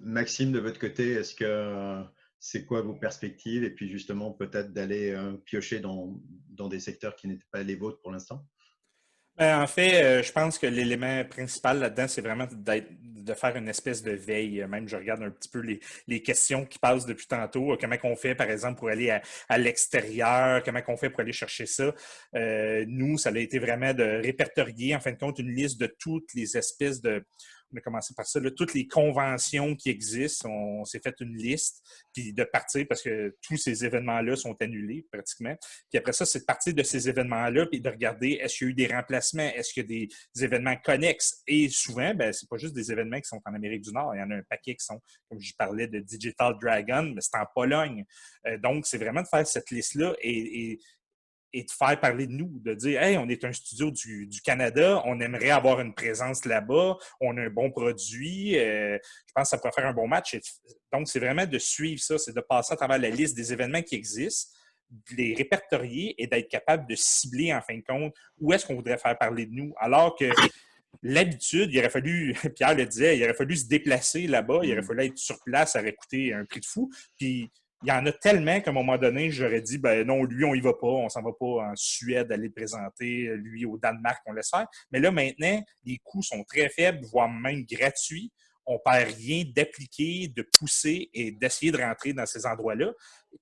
Maxime, de votre côté, est-ce que c'est quoi vos perspectives? Et puis justement, peut-être d'aller piocher dans des secteurs qui n'étaient pas les vôtres pour l'instant? En fait, je pense que l'élément principal là-dedans, c'est vraiment de faire une espèce de veille. Même, je regarde un petit peu les questions qui passent depuis tantôt. Comment on fait, par exemple, pour aller à l'extérieur? Comment on fait pour aller chercher ça? Nous, ça a été vraiment de répertorier, en fin de compte, une liste de toutes les espèces de... On a commencé par ça, là, toutes les conventions qui existent. On s'est fait une liste, puis de partir, parce que tous ces événements-là sont annulés pratiquement. Puis après ça, c'est de partir de ces événements-là, puis de regarder est-ce qu'il y a eu des remplacements, est-ce qu'il y a des événements connexes. Et souvent, ben, c'est pas juste des événements qui sont en Amérique du Nord. Il y en a un paquet qui sont, comme je parlais, de Digital Dragon, mais c'est en Pologne. Donc, c'est vraiment de faire cette liste-là et de faire parler de nous, de dire « Hey, on est un studio du Canada, on aimerait avoir une présence là-bas, on a un bon produit, je pense que ça pourrait faire un bon match. » Donc, c'est vraiment de suivre ça, c'est de passer à travers la liste des événements qui existent, de les répertorier et d'être capable de cibler, en fin de compte, où est-ce qu'on voudrait faire parler de nous. Alors que l'habitude, il aurait fallu, Pierre le disait, il aurait fallu se déplacer là-bas, il aurait fallu être sur place, ça aurait coûté un prix de fou. Puis il y en a tellement qu'à un moment donné, j'aurais dit, ben non, lui, on y va pas, on s'en va pas en Suède aller le présenter, lui au Danemark, on laisse faire. Mais là, maintenant, les coûts sont très faibles, voire même gratuits. On perd rien d'appliquer, de pousser et d'essayer de rentrer dans ces endroits-là.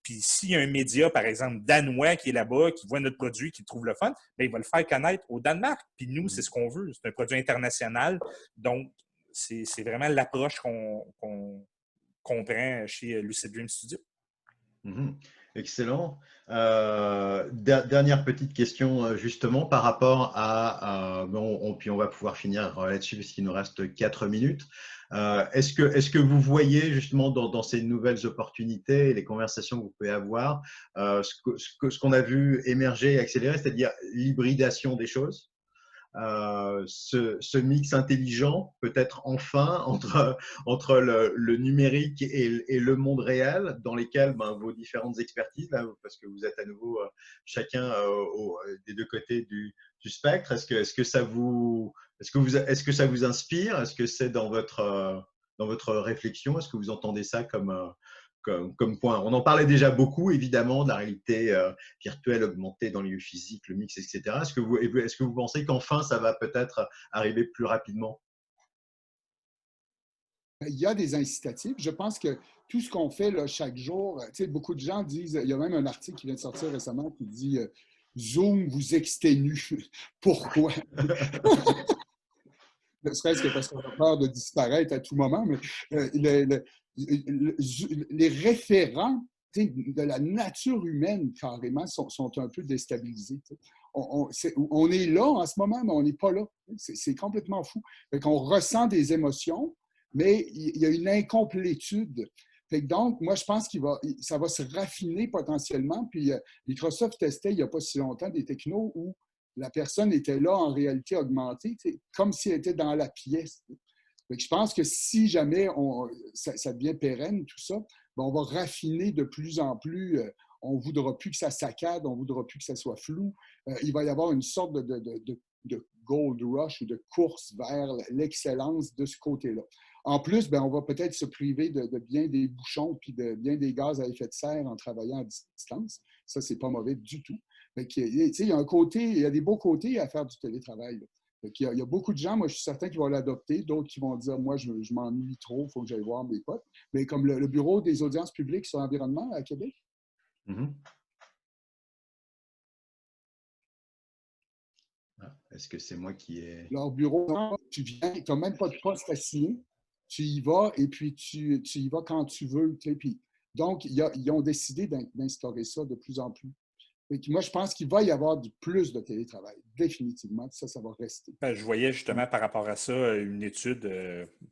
Puis s'il y a un média, par exemple, danois qui est là-bas, qui voit notre produit, qui trouve le fun, bien, il va le faire connaître au Danemark. Puis nous, c'est ce qu'on veut. C'est un produit international. Donc, c'est vraiment l'approche qu'on prend chez Lucid Dream Studio. Excellent. Dernière petite question, justement, par rapport à… puis on va pouvoir finir là-dessus, puisqu'il nous reste 4 minutes. Est-ce que vous voyez, justement, dans ces nouvelles opportunités et les conversations que vous pouvez avoir, ce qu'on a vu émerger et accélérer, c'est-à-dire l'hybridation des choses? Ce mix intelligent, peut-être enfin, entre le numérique et le monde réel, dans lesquels vos différentes expertises, là, parce que vous êtes à nouveau chacun des deux côtés du spectre, est-ce que ça vous inspire? Est-ce que c'est dans votre réflexion? Est-ce que vous entendez ça comme point? On en parlait déjà beaucoup, évidemment, de la réalité virtuelle, augmentée dans les lieux physiques, le mix, etc. Est-ce que vous pensez qu'enfin, ça va peut-être arriver plus rapidement? Il y a des incitatifs. Je pense que tout ce qu'on fait là, chaque jour, beaucoup de gens disent, il y a même un article qui vient de sortir récemment qui dit Zoom vous exténue. Pourquoi? Ne serait-ce que parce qu'on a peur de disparaître à tout moment, mais les référents de la nature humaine, carrément, sont un peu déstabilisés. On est là en ce moment, mais on n'est pas là. C'est complètement fou. On ressent des émotions, mais il y a une incomplétude. Donc, moi, je pense que ça va se raffiner potentiellement. Puis, Microsoft testait il n'y a pas si longtemps des technos où la personne était là en réalité augmentée, comme si elle était dans la pièce. Je pense que si jamais ça devient pérenne, tout ça, on va raffiner de plus en plus. On ne voudra plus que ça saccade, on ne voudra plus que ça soit flou. Il va y avoir une sorte de gold rush ou de course vers l'excellence de ce côté-là. En plus, on va peut-être se priver de bien des bouchons puis de bien des gaz à effet de serre en travaillant à distance. Ça, c'est pas mauvais du tout. Il y a des beaux côtés à faire du télétravail. Il y a beaucoup de gens, moi je suis certain, qui vont l'adopter, d'autres qui vont dire, moi je m'ennuie trop, il faut que j'aille voir mes potes. Mais comme le bureau des audiences publiques sur l'environnement à Québec. Est-ce que c'est moi qui ai… Leur bureau, tu viens, tu n'as même pas de poste à signer, tu y vas et puis tu y vas quand tu veux. Puis, donc, ils ont décidé d'instaurer ça de plus en plus. Moi, je pense qu'il va y avoir plus de télétravail, définitivement. Ça va rester. Je voyais justement par rapport à ça une étude,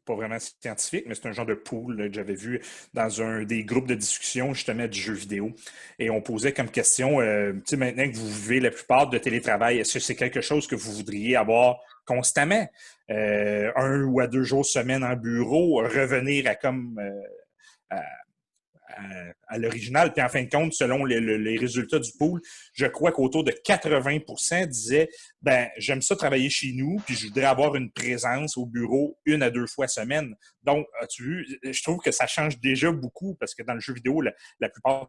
pas vraiment scientifique, mais c'est un genre de pool là, que j'avais vu dans un des groupes de discussion justement du jeu vidéo. Et on posait comme question, maintenant que vous vivez la plupart de télétravail, est-ce que c'est quelque chose que vous voudriez avoir constamment? 1 ou 2 jours semaine en bureau, revenir à comme… à l'original. Puis en fin de compte, selon les résultats du pool, je crois qu'autour de 80% disaient j'aime ça travailler chez nous, puis je voudrais avoir une présence au bureau 1 à 2 fois semaine. Donc, as-tu vu, je trouve que ça change déjà beaucoup parce que dans le jeu vidéo, la plupart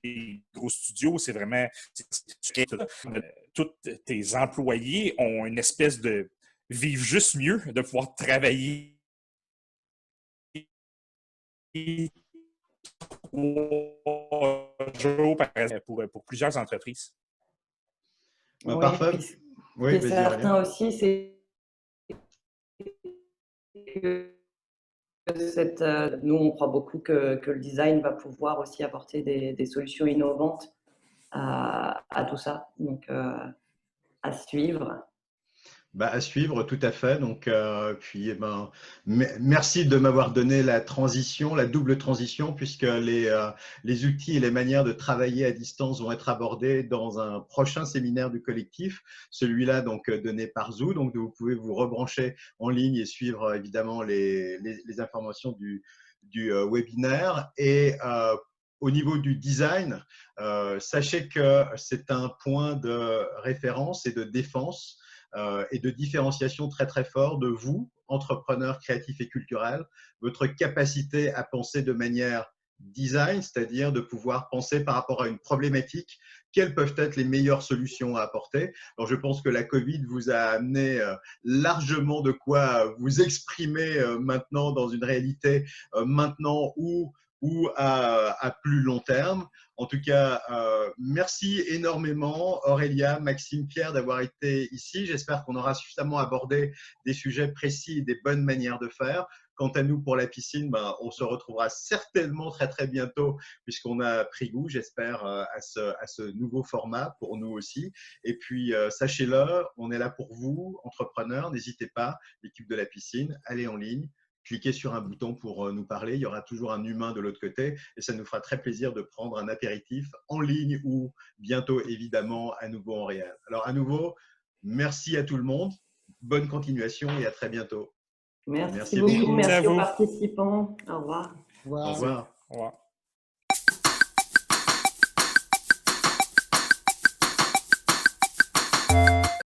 les gros studios, c'est vraiment… tous tes employés ont une espèce de… vivent juste mieux de pouvoir travailler 3 jours pour plusieurs entreprises. Parfait. Oui, ce qui est certain aussi, c'est que nous, on croit beaucoup que le design va pouvoir aussi apporter des solutions innovantes à tout ça. Donc, à suivre. À suivre, tout à fait. Donc, merci de m'avoir donné la double transition, puisque les outils et les manières de travailler à distance vont être abordés dans un prochain séminaire du collectif, celui-là donc donné par Zoom. Donc, vous pouvez vous rebrancher en ligne et suivre évidemment les informations du webinaire. Et au niveau du design, sachez que c'est un point de référence et de défense et de différenciation très très fort de vous, entrepreneurs créatifs et culturels, votre capacité à penser de manière design, c'est-à-dire de pouvoir penser par rapport à une problématique, quelles peuvent être les meilleures solutions à apporter. Alors, je pense que la Covid vous a amené largement de quoi vous exprimer maintenant dans une réalité maintenant ou à plus long terme. En tout cas, merci énormément Aurélia, Maxime, Pierre d'avoir été ici. J'espère qu'on aura suffisamment abordé des sujets précis et des bonnes manières de faire. Quant à nous, pour la piscine, ben, on se retrouvera certainement très très bientôt puisqu'on a pris goût, j'espère, à ce nouveau format pour nous aussi. Et puis, sachez-le, on est là pour vous, entrepreneurs. N'hésitez pas, l'équipe de la piscine, allez en ligne. Cliquez sur un bouton pour nous parler. Il y aura toujours un humain de l'autre côté et ça nous fera très plaisir de prendre un apéritif en ligne ou bientôt, évidemment, à nouveau en réel. Alors, à nouveau, merci à tout le monde. Bonne continuation et à très bientôt. Merci beaucoup. Merci à Merci aux vous. participants. Au revoir. Au revoir. Au revoir. Au revoir.